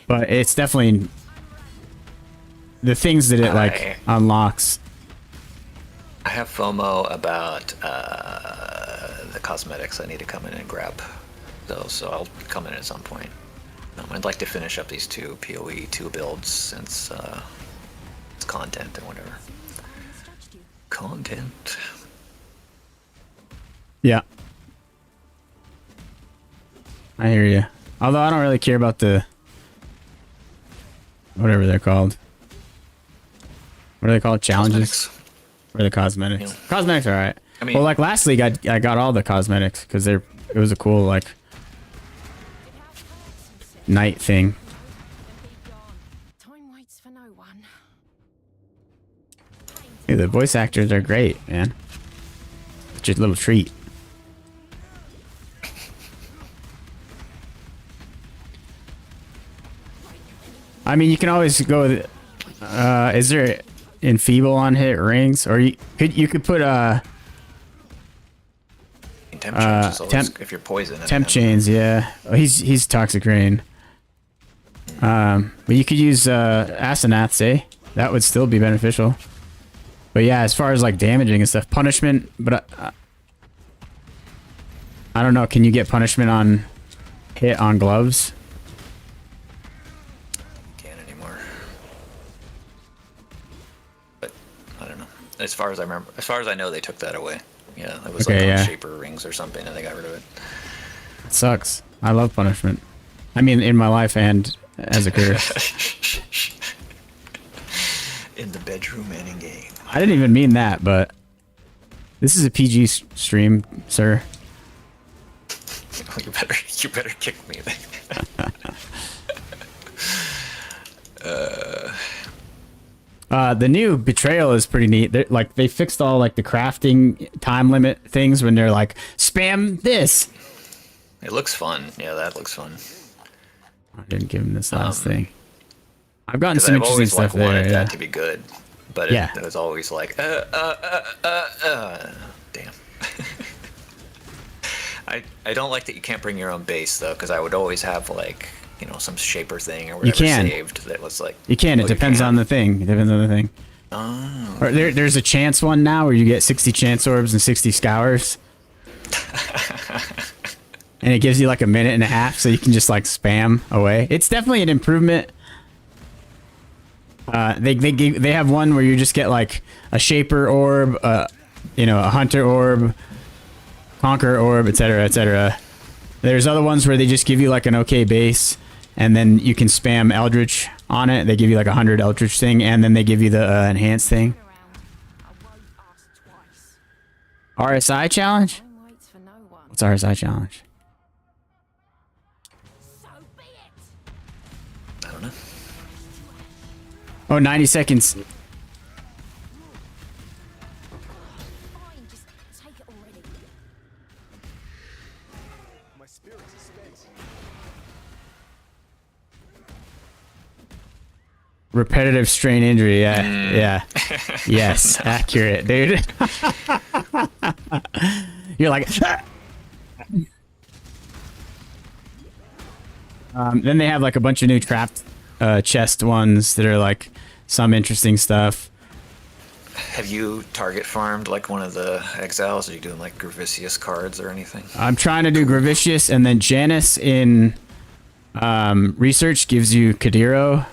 But it's definitely the things that it like unlocks. I have FOMO about the cosmetics I need to come in and grab those, so I'll come in at some point. I'd like to finish up these 2 PoE 2 builds since it's content and whatever. Content. Yeah. I hear you. Although I don't really care about the whatever they're called. What are they called? Challenges? Cosmetics. Or the cosmetics? Yeah. Cosmetics are alright. I mean- well, like last league, I got all the cosmetics because it was a cool like night thing. Time waits for no one. Hey, the voice actors are great, man. It's just a little treat. I mean, you can always go with. Is there enfeeble on hit rings, or you could put Temp change is always, temp- if you're poisoned. temp chains. Yeah, oh, he's toxic rain. But you could use Asenaths, eh? That would still be beneficial. But yeah, as far as like damaging and stuff, punishment. But I don't know. Can you get punishment on hit on gloves? Can't anymore. But I don't know. As far as I remember, as far as I know, they took that away. Yeah, it was Okay, like on yeah. Shaper rings or something, and they got rid of it. It sucks. I love punishment. I mean, in my life and as a curse. In the bedroom and in game. I didn't even mean that, but this is a PG stream, sir. You better kick me. The new betrayal is pretty neat. They fixed all like the crafting time limit things when they're like spam this. It looks fun. Yeah, that looks fun. I didn't give him this last thing. I've gotten some I've interesting always stuff like, wanted there. Yeah. that to be good, but Yeah. it was always like, damn. I don't like that you can't bring your own base though, because I would always have like, you know, some shaper thing or whatever can. saved that was like. You can. It oh, depends can? on the thing. It depends on the thing. Oh. Or there's a chance one now where you get 60 chance orbs and 60 scours. And it gives you like a minute and a half, so you can just like spam away. It's definitely an improvement. They have one where you just get like a shaper orb, you know, a hunter orb, conqueror orb, etc., etc. There's other ones where they just give you like an okay base, and then you can spam Eldritch on it. They give you like 100 Eldritch thing, and then they give you the enhanced thing. RSI challenge? What's RSI challenge? I don't know. Oh, 90 seconds. Fine, just take it already. My spirit is space. Repetitive strain injury, yeah, yeah. Yes, accurate, dude. You're like... then they have like a bunch of new trapped chest ones that are like some interesting stuff. Have you target farmed like one of the exiles? Are you doing like Gravicious cards or anything? I'm trying to do Gravicious, and then Janus in research gives you Kadiro,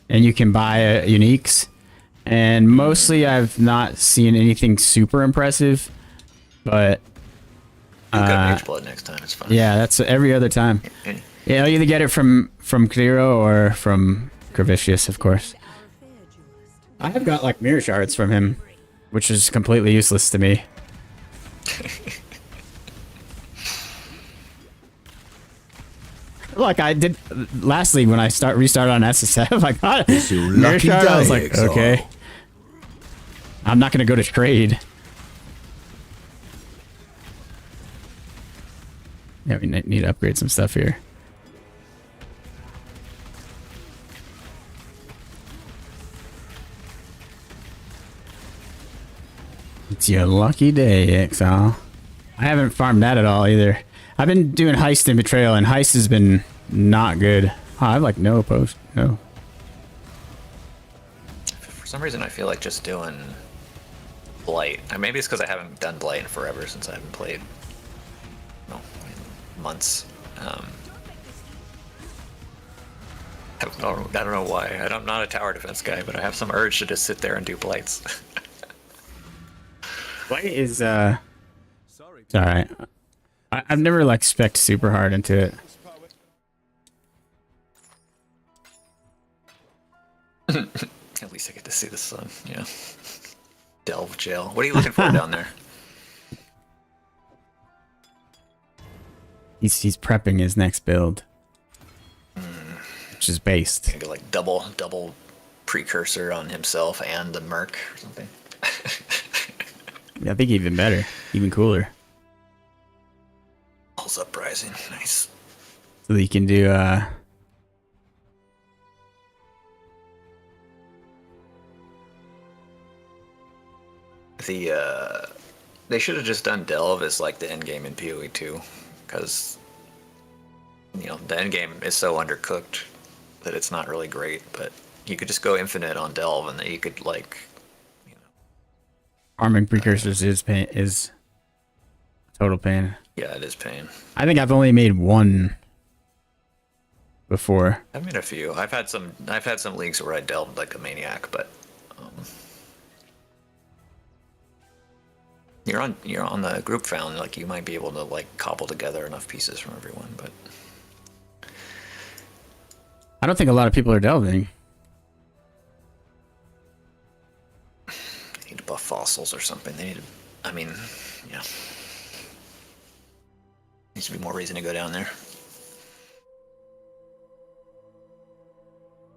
and you can buy uniques. And mostly I've not seen anything super impressive, but You've got Mage Blood next time, it's fine. yeah, that's every other time. Yeah, I'll either get it from Kadiro or from Gravicious, of course. I have got like mirror shards from him, which is completely useless to me. Like I did lastly when I restarted on SSF, I got it. Mirror shard. I was like, okay, I'm not gonna go to trade. Yeah, we need to upgrade some stuff here. It's your lucky day, Exile. I haven't farmed that at all either. I've been doing Heist and Betrayal, and Heist has been not good. Oh, I have like no post. No. For some reason, I feel like just doing Blight. Maybe it's because I haven't done Blight in forever since I haven't played. No, months. I don't know why. I'm not a tower defense guy, but I have some urge to just sit there and do Blights. Blight is Sorry. it's alright. I've never like spec'd super hard into it. At least I get to see the sun, yeah. Delve jail. What are you looking for down there? He's prepping his next build, which is based. Gonna go like double precursor on himself and the Merc or something. Yeah, I think even better, even cooler. Pulse Uprising, nice. So that you can do They should have just done Delve as like the end game in PoE 2, because you know the end game is so undercooked. that it's not really great, but you could just go infinite on Delve, and then you could like, you know. Arming precursors is pain, is total pain. Yeah, it is pain. I think I've only made one before. I've made a few. I've had some leagues where I delved like a maniac, but you're on the group found, like you might be able to like cobble together enough pieces from everyone, but I don't think a lot of people are delving. they need to buff fossils or something. They need to, I mean, yeah. Needs to be more reason to go down there.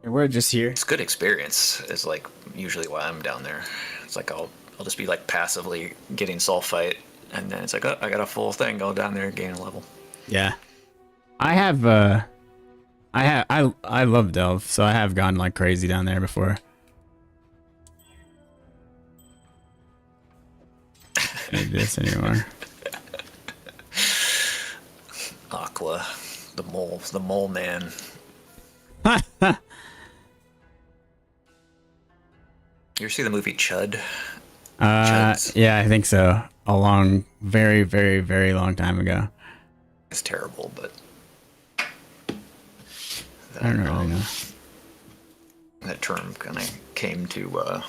We're just here. It's good experience is like usually why I'm down there. It's like I'll just be like passively getting sulfite, and then it's like, oh, I got a full thing, go down there and gain a level. Yeah. I love Delve, so I have gone like crazy down there before. Don't need this anymore. Aqua, the mole man. You ever see the movie Chud? Chuds? Yeah, I think so. A long, very, very, very long time ago. It's terrible, but I don't really know. That term kind of came to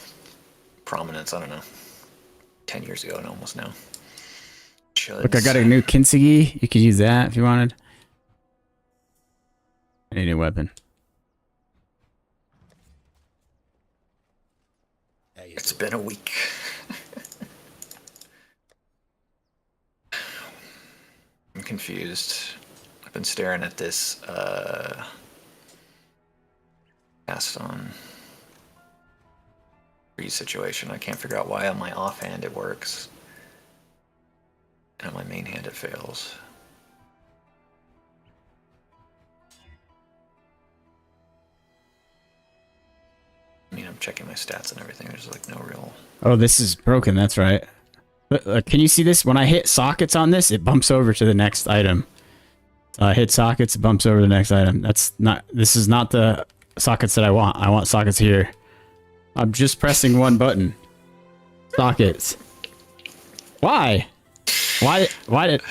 prominence, I don't know, 10 years ago and almost now. Chuds. Look, I got a new Kintsugi. You could use that if you wanted. I need a weapon. It's been a week. I'm confused. I've been staring at this cast on freeze situation. I can't figure out why on my offhand it works, and on my main hand it fails. I mean, I'm checking my stats and everything. There's like no real. Oh, this is broken. That's right. Can you see this? When I hit sockets on this, it bumps over to the next item. Hit sockets, it bumps over to the next item. That's not. This is not the sockets that I want. I want sockets here. I'm just pressing one button. Sockets. Why? Why did?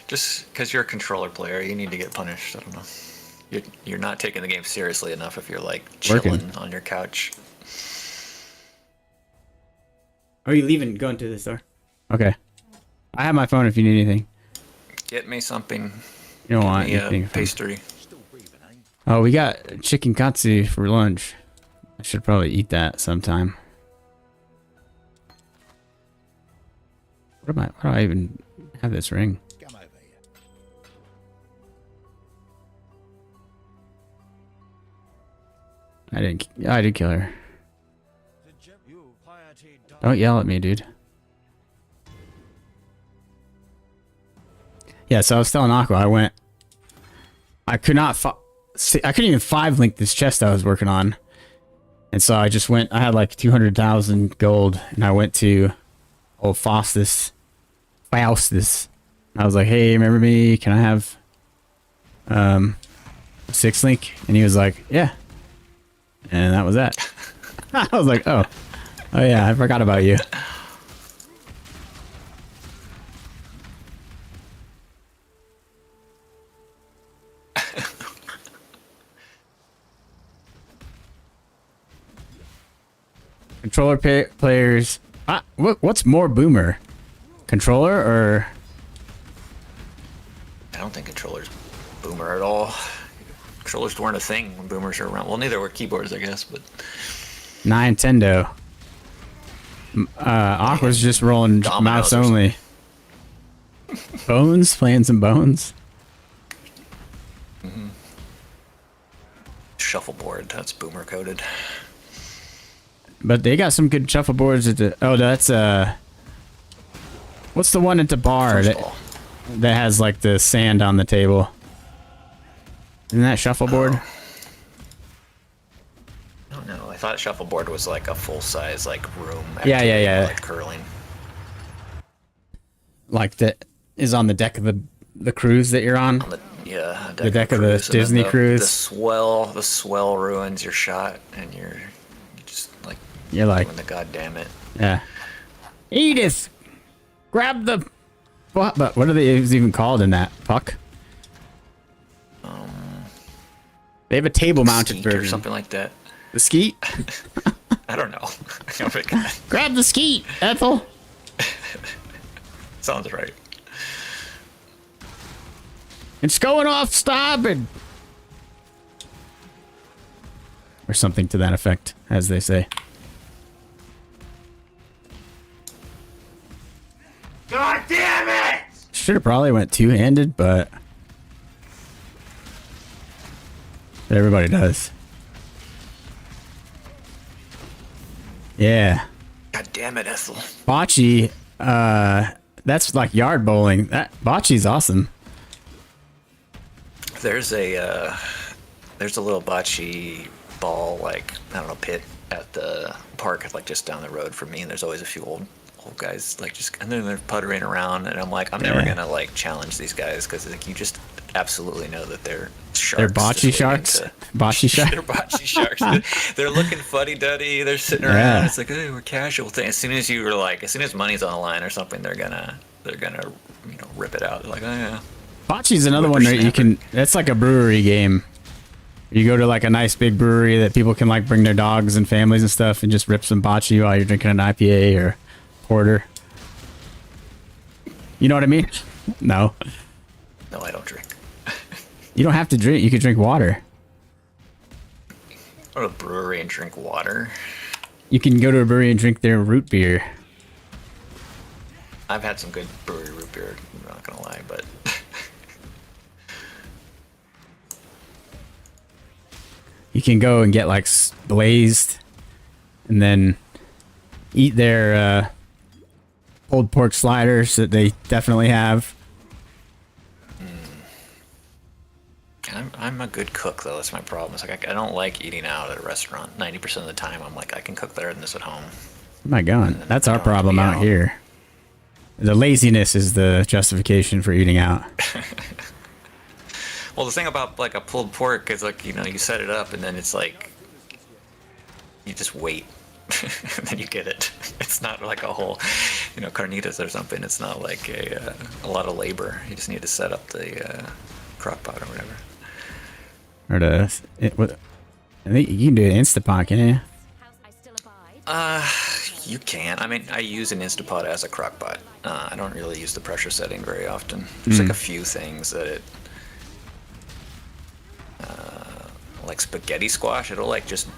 Just because you're a controller player, you need to get punished. I don't know. You're not taking the game seriously enough if you're like chilling on your couch. Are you leaving? Going to the store. Okay. I have my phone if you need anything. Get me something. You don't want me anything. Pastry. Oh, we got chicken katsu for lunch. I should probably eat that sometime. Why do I even have this ring? I did kill her. Don't yell at me, dude. Yeah, so I was telling Aqua, I couldn't even 5-link this chest I was working on. And so I just went, I had like 200,000 gold, and I went to old Faustus. I was like, hey, remember me? Can I have 6-link? And he was like, yeah. And that was that. I was like, oh yeah, I forgot about you. Controller players. What's more boomer? Controller or? I don't think controllers boomer at all. Controllers weren't a thing when boomers were around. Well, neither were keyboards, I guess, but. Nintendo. Aqua's just rolling mouse only. Bones? Playing some Bones? Mm-hmm. Shuffleboard, that's boomer coded. But they got some good shuffleboards at the... Oh, that's... What's the one at the bar that has like the sand on the table? Isn't that shuffleboard? Oh. I don't know. I thought shuffleboard was like a full size like room. Yeah. Like curling. Like that is on the deck of the cruise that you're on. Yeah, The deck of the cruise, and then Disney cruise. The swell ruins your shot, and you just like You're like, doing the goddamn it. yeah. Edith, grab the. What? But what are they even called in that puck? They have a table-mounted Skeet or version. something like that. The skeet. I don't know. Grab the skeet, Ethel. Sounds right. It's going off starboard. Or something to that effect, as they say. God damn it! Should have probably went two-handed, but everybody does. Yeah. God damn it, Ethel. Bocce, that's like yard bowling. That bocce's awesome. There's a little bocce ball, like, I don't know, pit at the park, like just down the road from me, and there's always a few old guys, like, just, and then they're puttering around, and I'm like, I'm never gonna like challenge these guys because like you just absolutely know that they're sharks. They're bocce sharks. Bocce sharks. They're bocce sharks. They're looking fuddy-duddy. They're sitting around. Yeah. It's like, hey, we're casual thing. As soon as you were like, as soon as money's on the line or something, they're gonna rip it out. They're like, oh yeah. Bocce's another one that you can. That's like a brewery game. You go to like a nice big brewery that people can like bring their dogs and families and stuff, and just rip some bocce while you're drinking an IPA or porter. You know what I mean? No. No, I don't drink. You don't have to drink. You could drink water. Go to a brewery and drink water. You can go to a brewery and drink their root beer. I've had some good brewery root beer. I'm not gonna lie, but You can go and get like blazed, and then eat their pulled pork sliders that they definitely have. I'm a good cook though. That's my problem. It's like I don't like eating out at a restaurant. 90% of the time, I'm like, I can cook better than this at home. Oh my God, that's I our don't have to problem be out here. The laziness is the justification for eating out. Well, the thing about like a pulled pork is like, you set it up and then it's like you just wait and then you get it. It's not like a whole, carnitas or something. It's not like a lot of labor. You just need to set up the crock pot or whatever. Or I think you can do an Instapot, can't you? I still abide. You can. I mean, I use an Instapot as a crock pot. I don't really use the pressure setting very often. There's like a few things that it, like spaghetti squash, it'll like just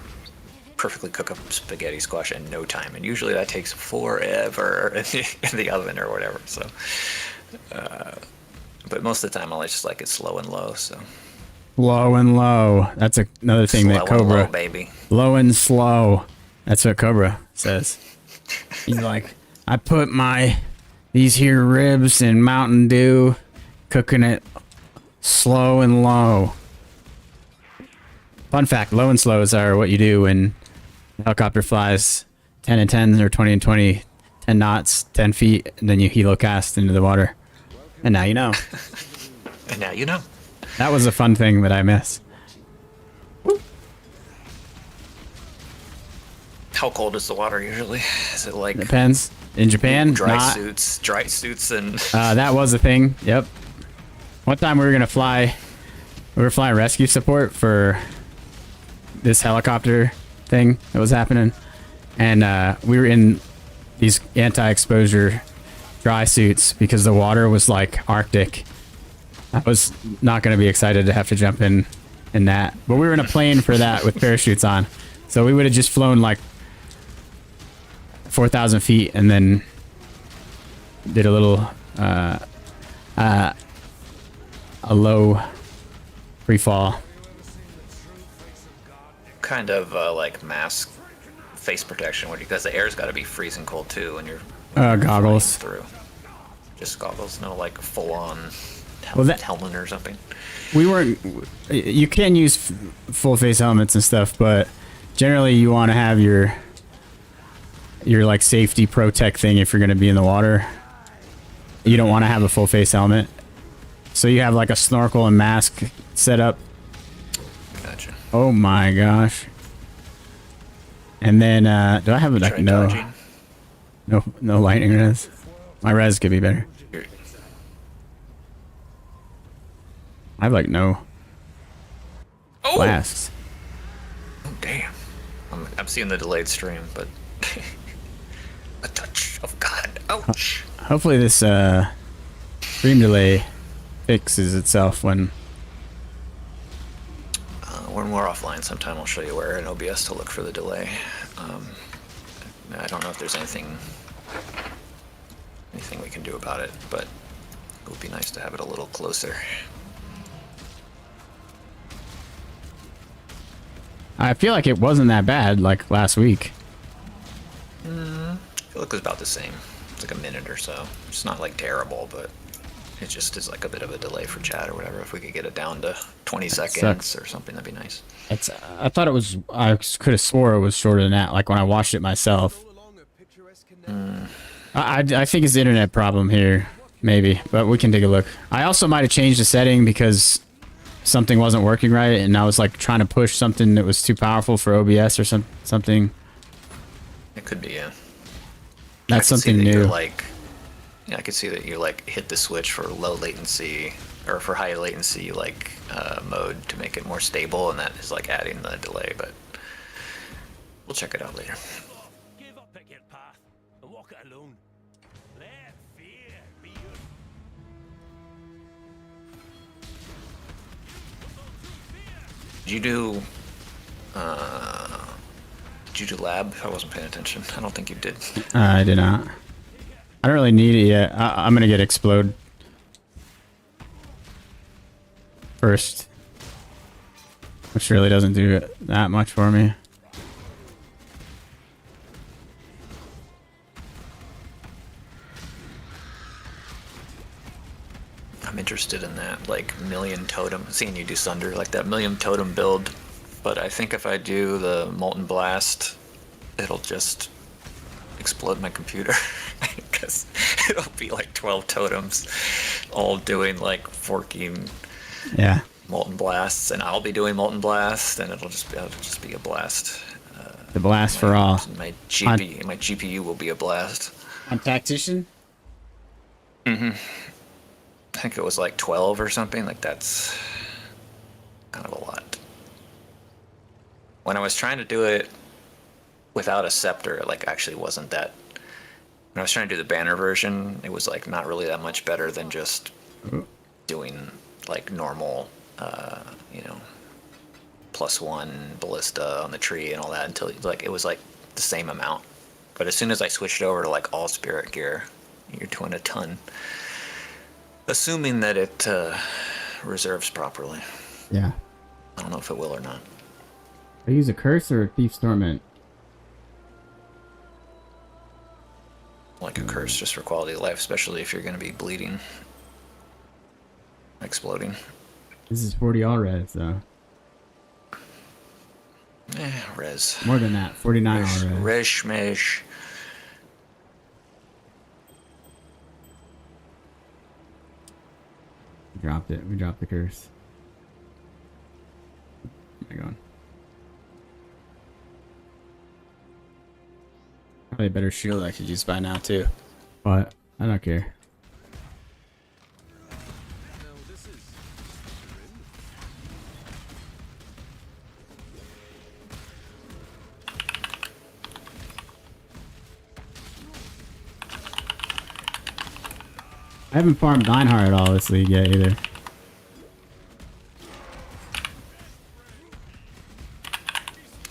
perfectly cook up spaghetti squash in no time, and usually that takes forever in the oven or whatever. So, but most of the time I just like it slow and low. So Low and low. That's another thing slow that and Cobra. low, baby. Low and slow. That's what Cobra says. He's like, I put these here ribs in Mountain Dew, cooking it slow and low. Fun fact, low and slows are what you do when the helicopter flies 10 and 10 or 20 and 20, 10 knots, 10 feet, and then you helocast into the water. And now you know. And now you know. That was a fun thing that I miss. How cold is the water usually? Is it like Depends. In Japan, dry not. suits, and That was a thing. Yep. One time we were flying rescue support for this helicopter thing that was happening, and we were in these anti-exposure dry suits because the water was like Arctic. I was not going to be excited to have to jump in that, but we were in a plane for that with parachutes on, so we would have just flown like 4,000 feet and then did a little a low free fall. kind of like mask face protection, because the air's got to be freezing cold too when you're goggles through. Just goggles, no like full on helmet or something. We weren't. You can use full face helmets and stuff, but generally you want to have your like safety pro tech thing if you're going to be in the water. You don't want to have a full face helmet. So you have like a snorkel and mask set up. Gotcha. Oh my gosh. And then do I have like Try dodging. no lightning res? My res could be better. Here. I have like no Oh! blasts. Oh, damn. I'm seeing the delayed stream, but a touch of God. Ouch. Hopefully this stream delay fixes itself when When we're offline sometime, I'll show you where in OBS to look for the delay. I don't know if there's anything we can do about it, but it would be nice to have it a little closer. I feel like it wasn't that bad like last week. I feel like it was about the same. It's like a minute or so. It's not like terrible, but it just is like a bit of a delay for chat or whatever. If we could get it down to 20 seconds or something, that'd be nice. I thought it was. I could have swore it was shorter than that. Like when I watched it myself. I think it's the internet problem here, maybe, but we can take a look. I also might have changed the setting because something wasn't working right, and I was like trying to push something that was too powerful for OBS or something. It could be, yeah. That's something new. Like, yeah, I could see that you like hit the switch for low latency or for high latency like mode to make it more stable, and that is like adding the delay. But we'll check it out later. Give up at your path and walk it alone. Let fear be your... Did you do lab? I wasn't paying attention. I don't think you did. I did not. I don't really need it yet. I'm gonna get explode first, which really doesn't do that much for me. I'm interested in that like million totem. Seeing you do Sunder, like that million totem build. But I think if I do the Molten Blast, it'll just explode my computer. Because it'll be like 12 totems all doing like forking Molten Blasts, and I'll be doing Molten Blast, and it'll just be a blast. The blast for all. My GPU will be a blast. On Tactician? I think it was like 12 or something. Like that's kind of a lot. When I was trying to do it without a scepter, it like actually wasn't that. When I was trying to do the banner version, it was like not really that much better than just doing like normal, +1 ballista on the tree and all that until like it was like the same amount. But as soon as I switched over to like all spirit gear, you're doing a ton. Assuming that it reserves properly. Yeah. I don't know if it will or not. I use a curse or a thief's torment. Like a curse just for quality of life, especially if you're going to be bleeding, exploding. This is 40 all res though. Res. More than that, 49 all res. Reshmesh. We dropped it. We dropped the curse. Oh my god. Probably a better shield I could use by now too. But I don't care. I haven't farmed Deinhard at all this league yet either. You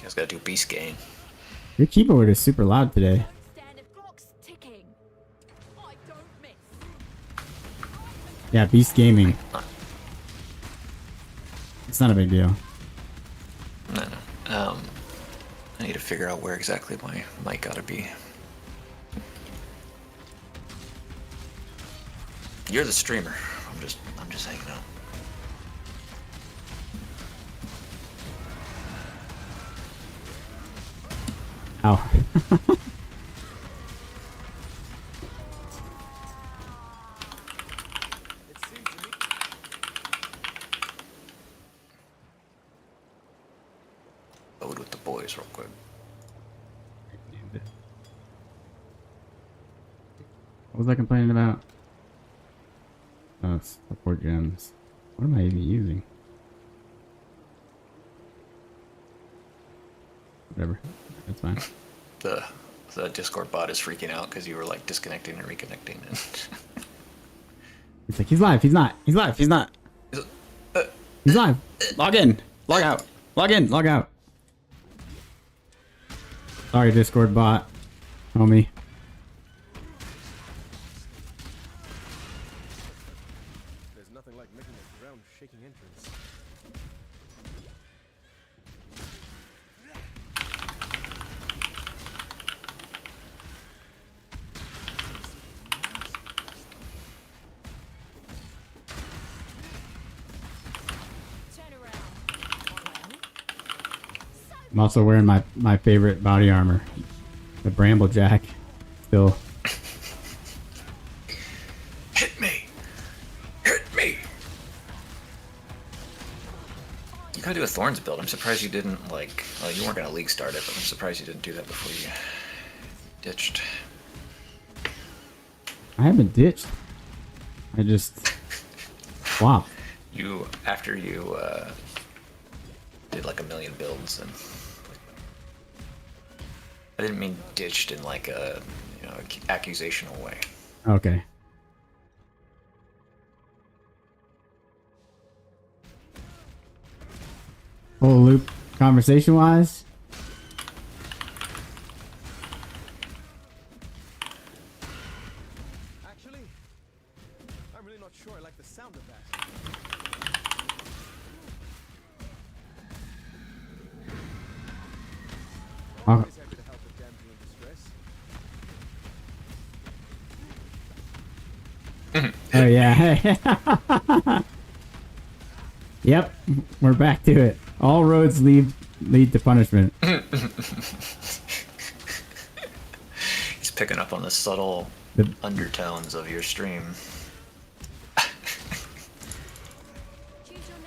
guys gotta do beast game. Your keyboard is super loud today. Yeah, Beast Gaming. It's not a big deal. No. I need to figure out where exactly my mic gotta be. You're the streamer. I'm just hanging out. Ow. Load with the boys real quick. What was I complaining about? Oh, support gems. What am I even using? Whatever. That's fine. The Discord bot is freaking out because you were like disconnecting and reconnecting. He's like, he's live. He's not. He's live. He's not. He's live. Log in. Log out. Log in. Log out. Sorry, Discord bot. Homie. There's nothing like making a ground-shaking entrance. Turn around. I'm also wearing my favorite body armor. The Bramblejack. Still. Hit me! Hit me! You gotta do a Thorns build. I'm surprised you didn't, like... Well, you weren't gonna League start it, but I'm surprised you didn't do that before you ditched. I haven't ditched. I just swapped. You, after you, did like a million builds, and... I didn't mean ditched in like a, you know, accusational way. Okay. Full loop conversation wise. Actually, I'm really not sure I like the sound of that. Always happy to help a damsel in distress. Oh yeah. Yep, we're back to it. All roads lead to punishment. He's picking up on the subtle undertones of your stream.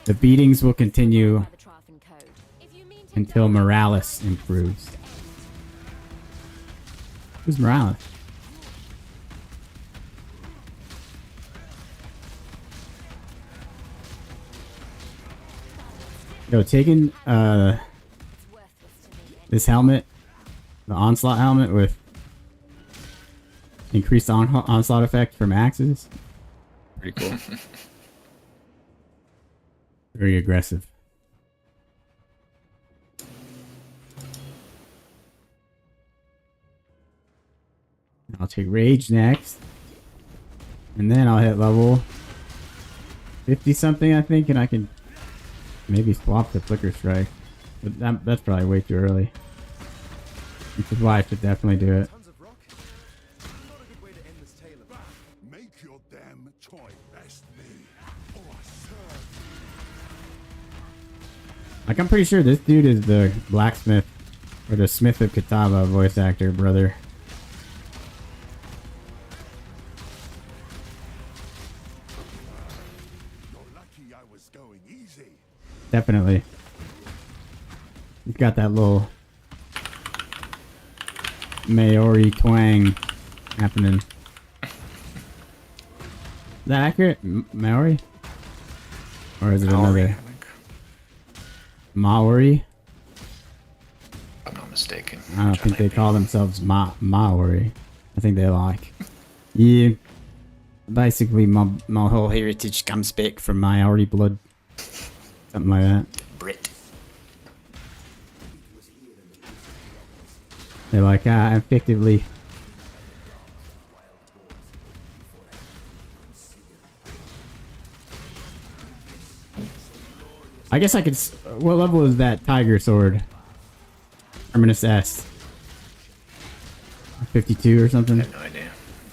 The beatings will continue By the Trafin code. If you mean to until die, Morales improves. Who's Morales? Yo, taking it's worthless to me. this helmet, the onslaught helmet with increased onslaught effect from axes, pretty cool. Very aggressive. I'll take rage next, and then I'll hit level 50 something, I think, and I can maybe swap the flicker strike. But that's probably way too early. Which is why I should definitely do it. Tons of rock? Not a good way to end this tale of... Make your damn choice, best me, or serve. Like, I'm pretty sure this dude is the blacksmith or the Smith of Kataba voice actor brother. You're lucky I was going easy. Definitely. He's got that little Maori twang happening. Is that accurate? Maori? Or is it Maori, I another? think. Maori? If I'm not mistaken. I don't Which think might they be. call themselves Maori. I think they like. Yeah. Basically, my whole heritage comes back from Maori blood. Something like that. Brit. They're like, effectively. I guess I could. What level is that tiger sword? Terminus S. 52 or I something? have no idea.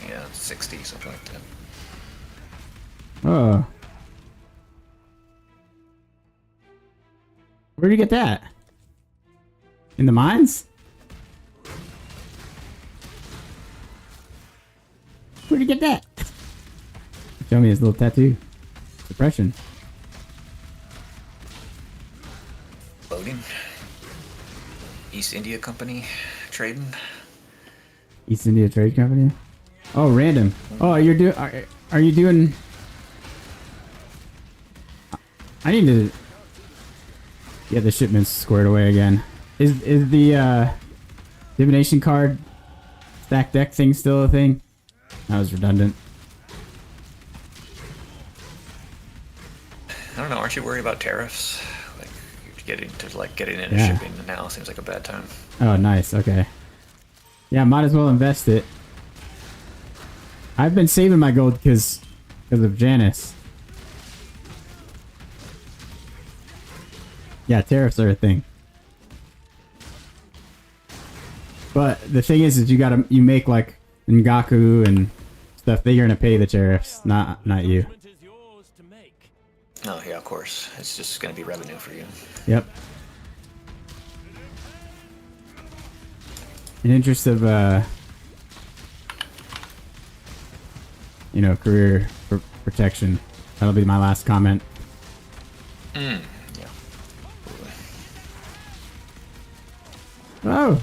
Yeah, 60, something like that. Oh. Where'd you get that? In the mines? Where'd you get that? Show me his little tattoo. Depression. Loading. East India Company trading. East India Trade Company. Oh, random. Oh, you're doing. Are you doing? I need to get the shipments squared away again. Is the divination card stack deck thing still a thing? That was redundant. I don't know. Aren't you worried about tariffs? Like getting into shipping now seems like a bad time. Oh, nice. Okay. Yeah, might as well invest it. I've been saving my gold because of Janice. Yeah, tariffs are a thing. But the thing is you make like Ngaku and stuff. They're gonna pay the tariffs, not you. Oh yeah, of course. It's just gonna be revenue for you. Yep. In interest of career protection. That'll be my last comment. Yeah. Oh.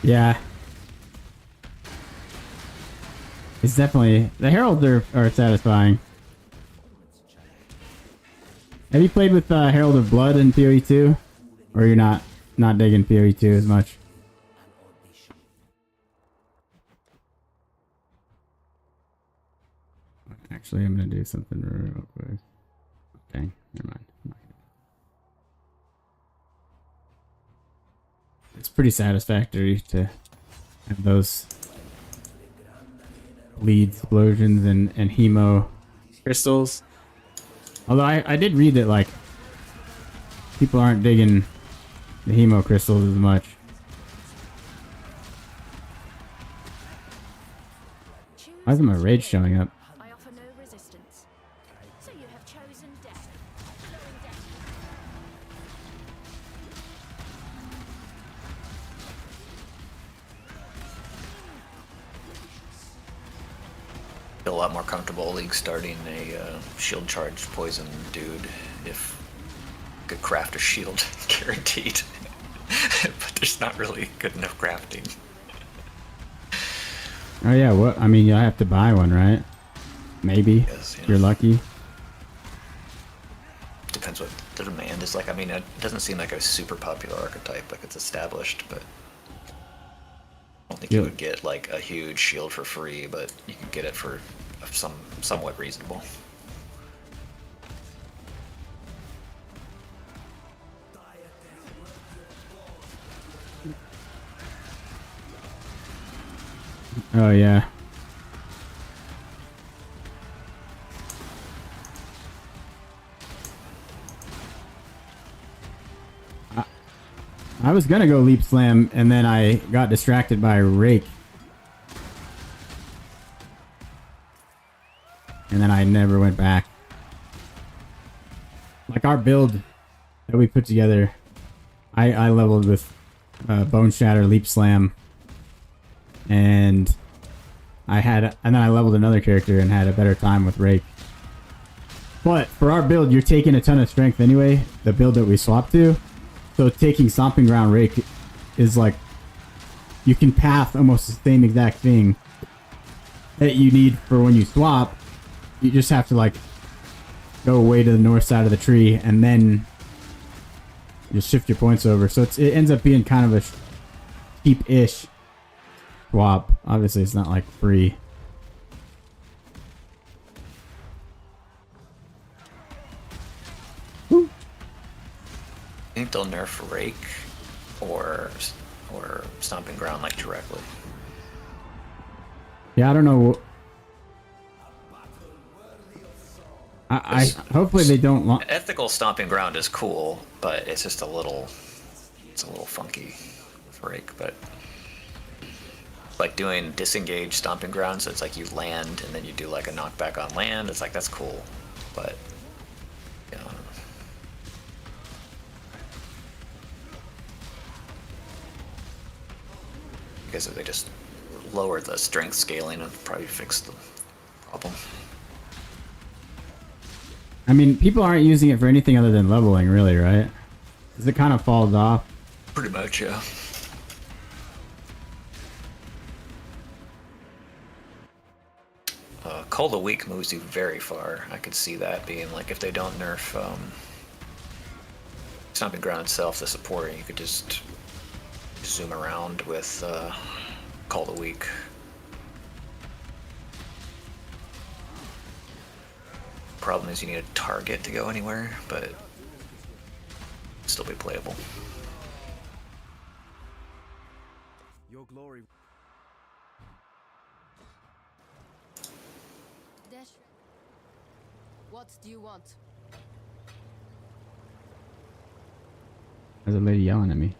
Yeah. It's definitely... The heralds are satisfying. Have you played with Herald of Blood in PoE 2? Or you're not digging PoE 2 as much? Actually, I'm gonna do something real quick. Okay, never mind. It's pretty satisfactory to have those lead explosions and hemo crystals. Although I did read that like people aren't digging the hemo crystals as much. Why isn't my rage showing up? I offer no resistance. So you have chosen death. Flowing death. Feel a lot more comfortable league starting a shield charge poison dude if I could craft a shield guaranteed. But there's not really good enough crafting. Oh yeah, what? I mean, you'll have to buy one, right? Maybe. Yes, yeah. If you're lucky. Depends what the demand is like. I mean, it doesn't seem like a super popular archetype, like it's established, but I don't think you would get like a huge shield for free, but you can get it for somewhat reasonable. Oh yeah. I was gonna go leap slam and then I got distracted by rake. And then I never went back. Like our build that we put together, I leveled with Bone Shatter, Leap Slam, and then I leveled another character and had a better time with Rake. But for our build, you're taking a ton of strength anyway, the build that we swapped to. So taking Stomping Ground Rake is like, you can path almost the same exact thing that you need for when you swap. You just have to like go away to the north side of the tree and then just shift your points over. So it ends up being kind of a cheap-ish swap. Obviously, it's not like free. Woo. I think they'll nerf Rake or Stomping Ground like directly. Yeah, I don't know. I hopefully they don't want. Ethical Stomping Ground is cool, but it's just a little funky with Rake. But Like doing disengage stomping ground, so it's like you land and then you do like a knockback on land. It's like that's cool, but you know, because if they just lower the strength scaling, it'll probably fix the problem. I mean, people aren't using it for anything other than leveling, really, right? Because it kind of falls off. Pretty much, yeah. Call the Weak moves you very far. I could see that being like if they don't nerf Stomping Ground itself, the support, you could just zoom around with Call the Weak. Problem is you need a target to go anywhere, but still be playable. Your glory. Dash. What do you want? There's a lady yelling at me.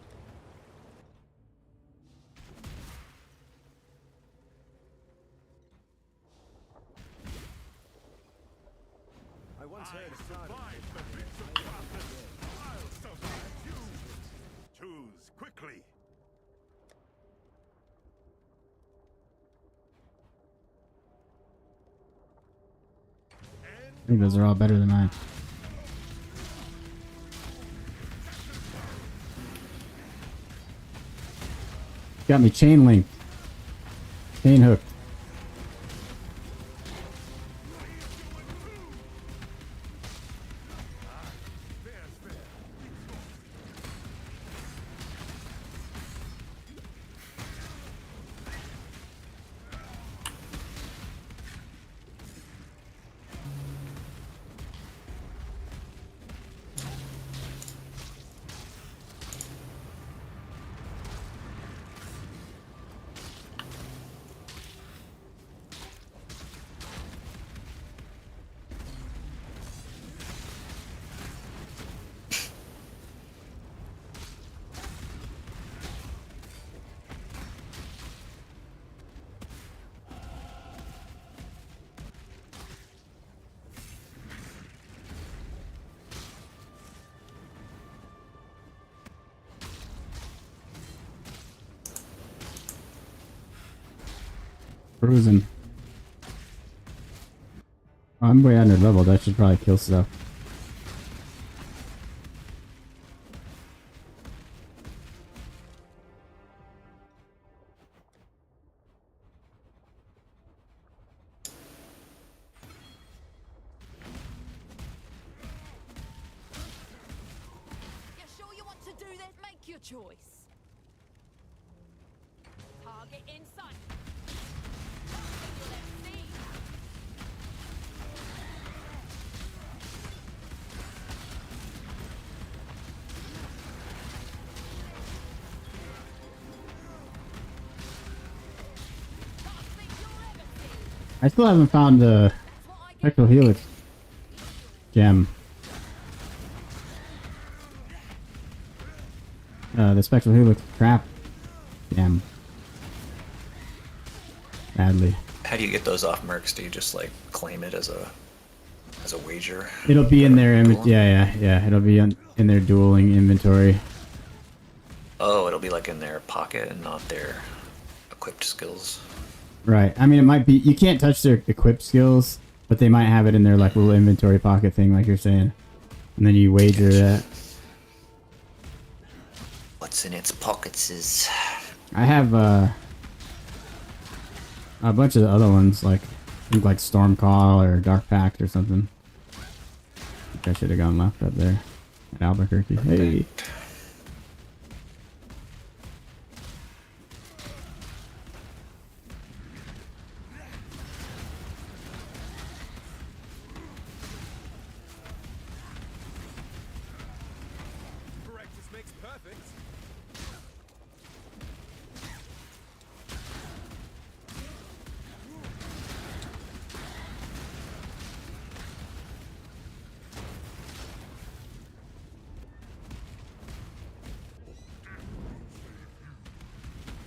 I once heard a Survive side. the bits of carcass. I'll survive you. Choose quickly. I think those are all better than mine. Got me chain linked. Chain hooked. Cruising. Oh, I'm way under leveled. I should probably kill stuff. You sure you want to do this? Make your choice. Target in sight. Let's see. I still haven't found the Spectral Helix gem. The Spectral Helix trap gem. Badly. How do you get those off Mercs? Do you just like claim it as a wager? It'll be in their Dueling? yeah. It'll be in their dueling inventory. Oh, it'll be like in their pocket and not their equipped skills. Right. I mean, it might be. You can't touch their equipped skills, but they might have it in their like little inventory pocket thing, like you're saying. And then you wager that. What's in its pockets is... I have a bunch of the other ones, like I think like Stormcall or Dark Pact or something. I think I should have gone left up there at Albuquerque. Hey. Practice makes perfect.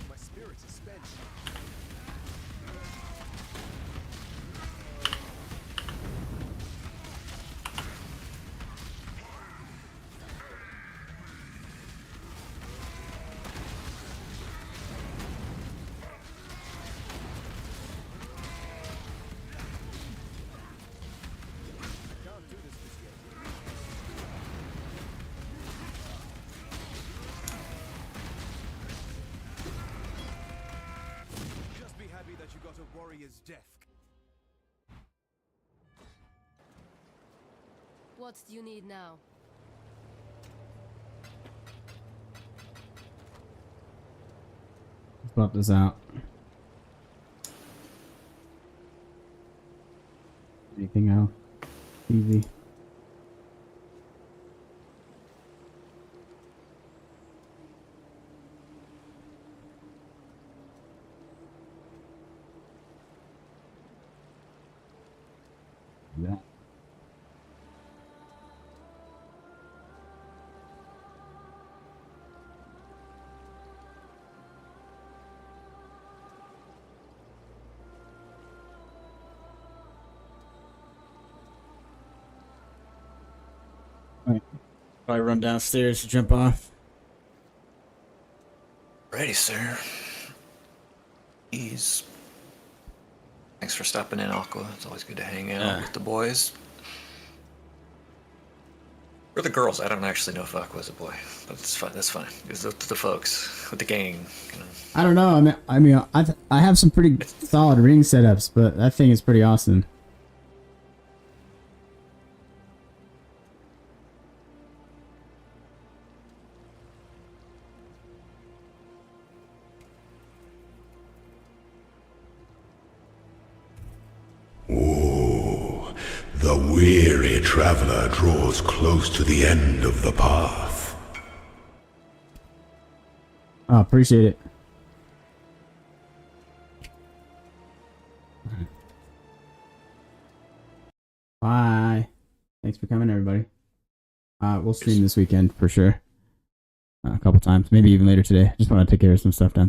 My spirit is spent. warrior's death. What do you need now? Let's pop this out. Anything else? Easy. Yeah. Right. Probably run downstairs to jump off. Ready, sir. Ease. Thanks for stopping in, Aqua. It's always good to hang out with the boys. Or the girls. I don't actually know if Aqua's a boy, but it's fine. That's fine. It's up to the folks with the gang. You know. I don't know. I have some pretty solid ring setups, but that thing is pretty awesome. The weary traveler draws close to the end of the path. Oh, appreciate it. Bye. Thanks for coming, everybody. We'll stream this weekend for sure. A couple times, maybe even later today. Just want to take care of some stuff downstairs.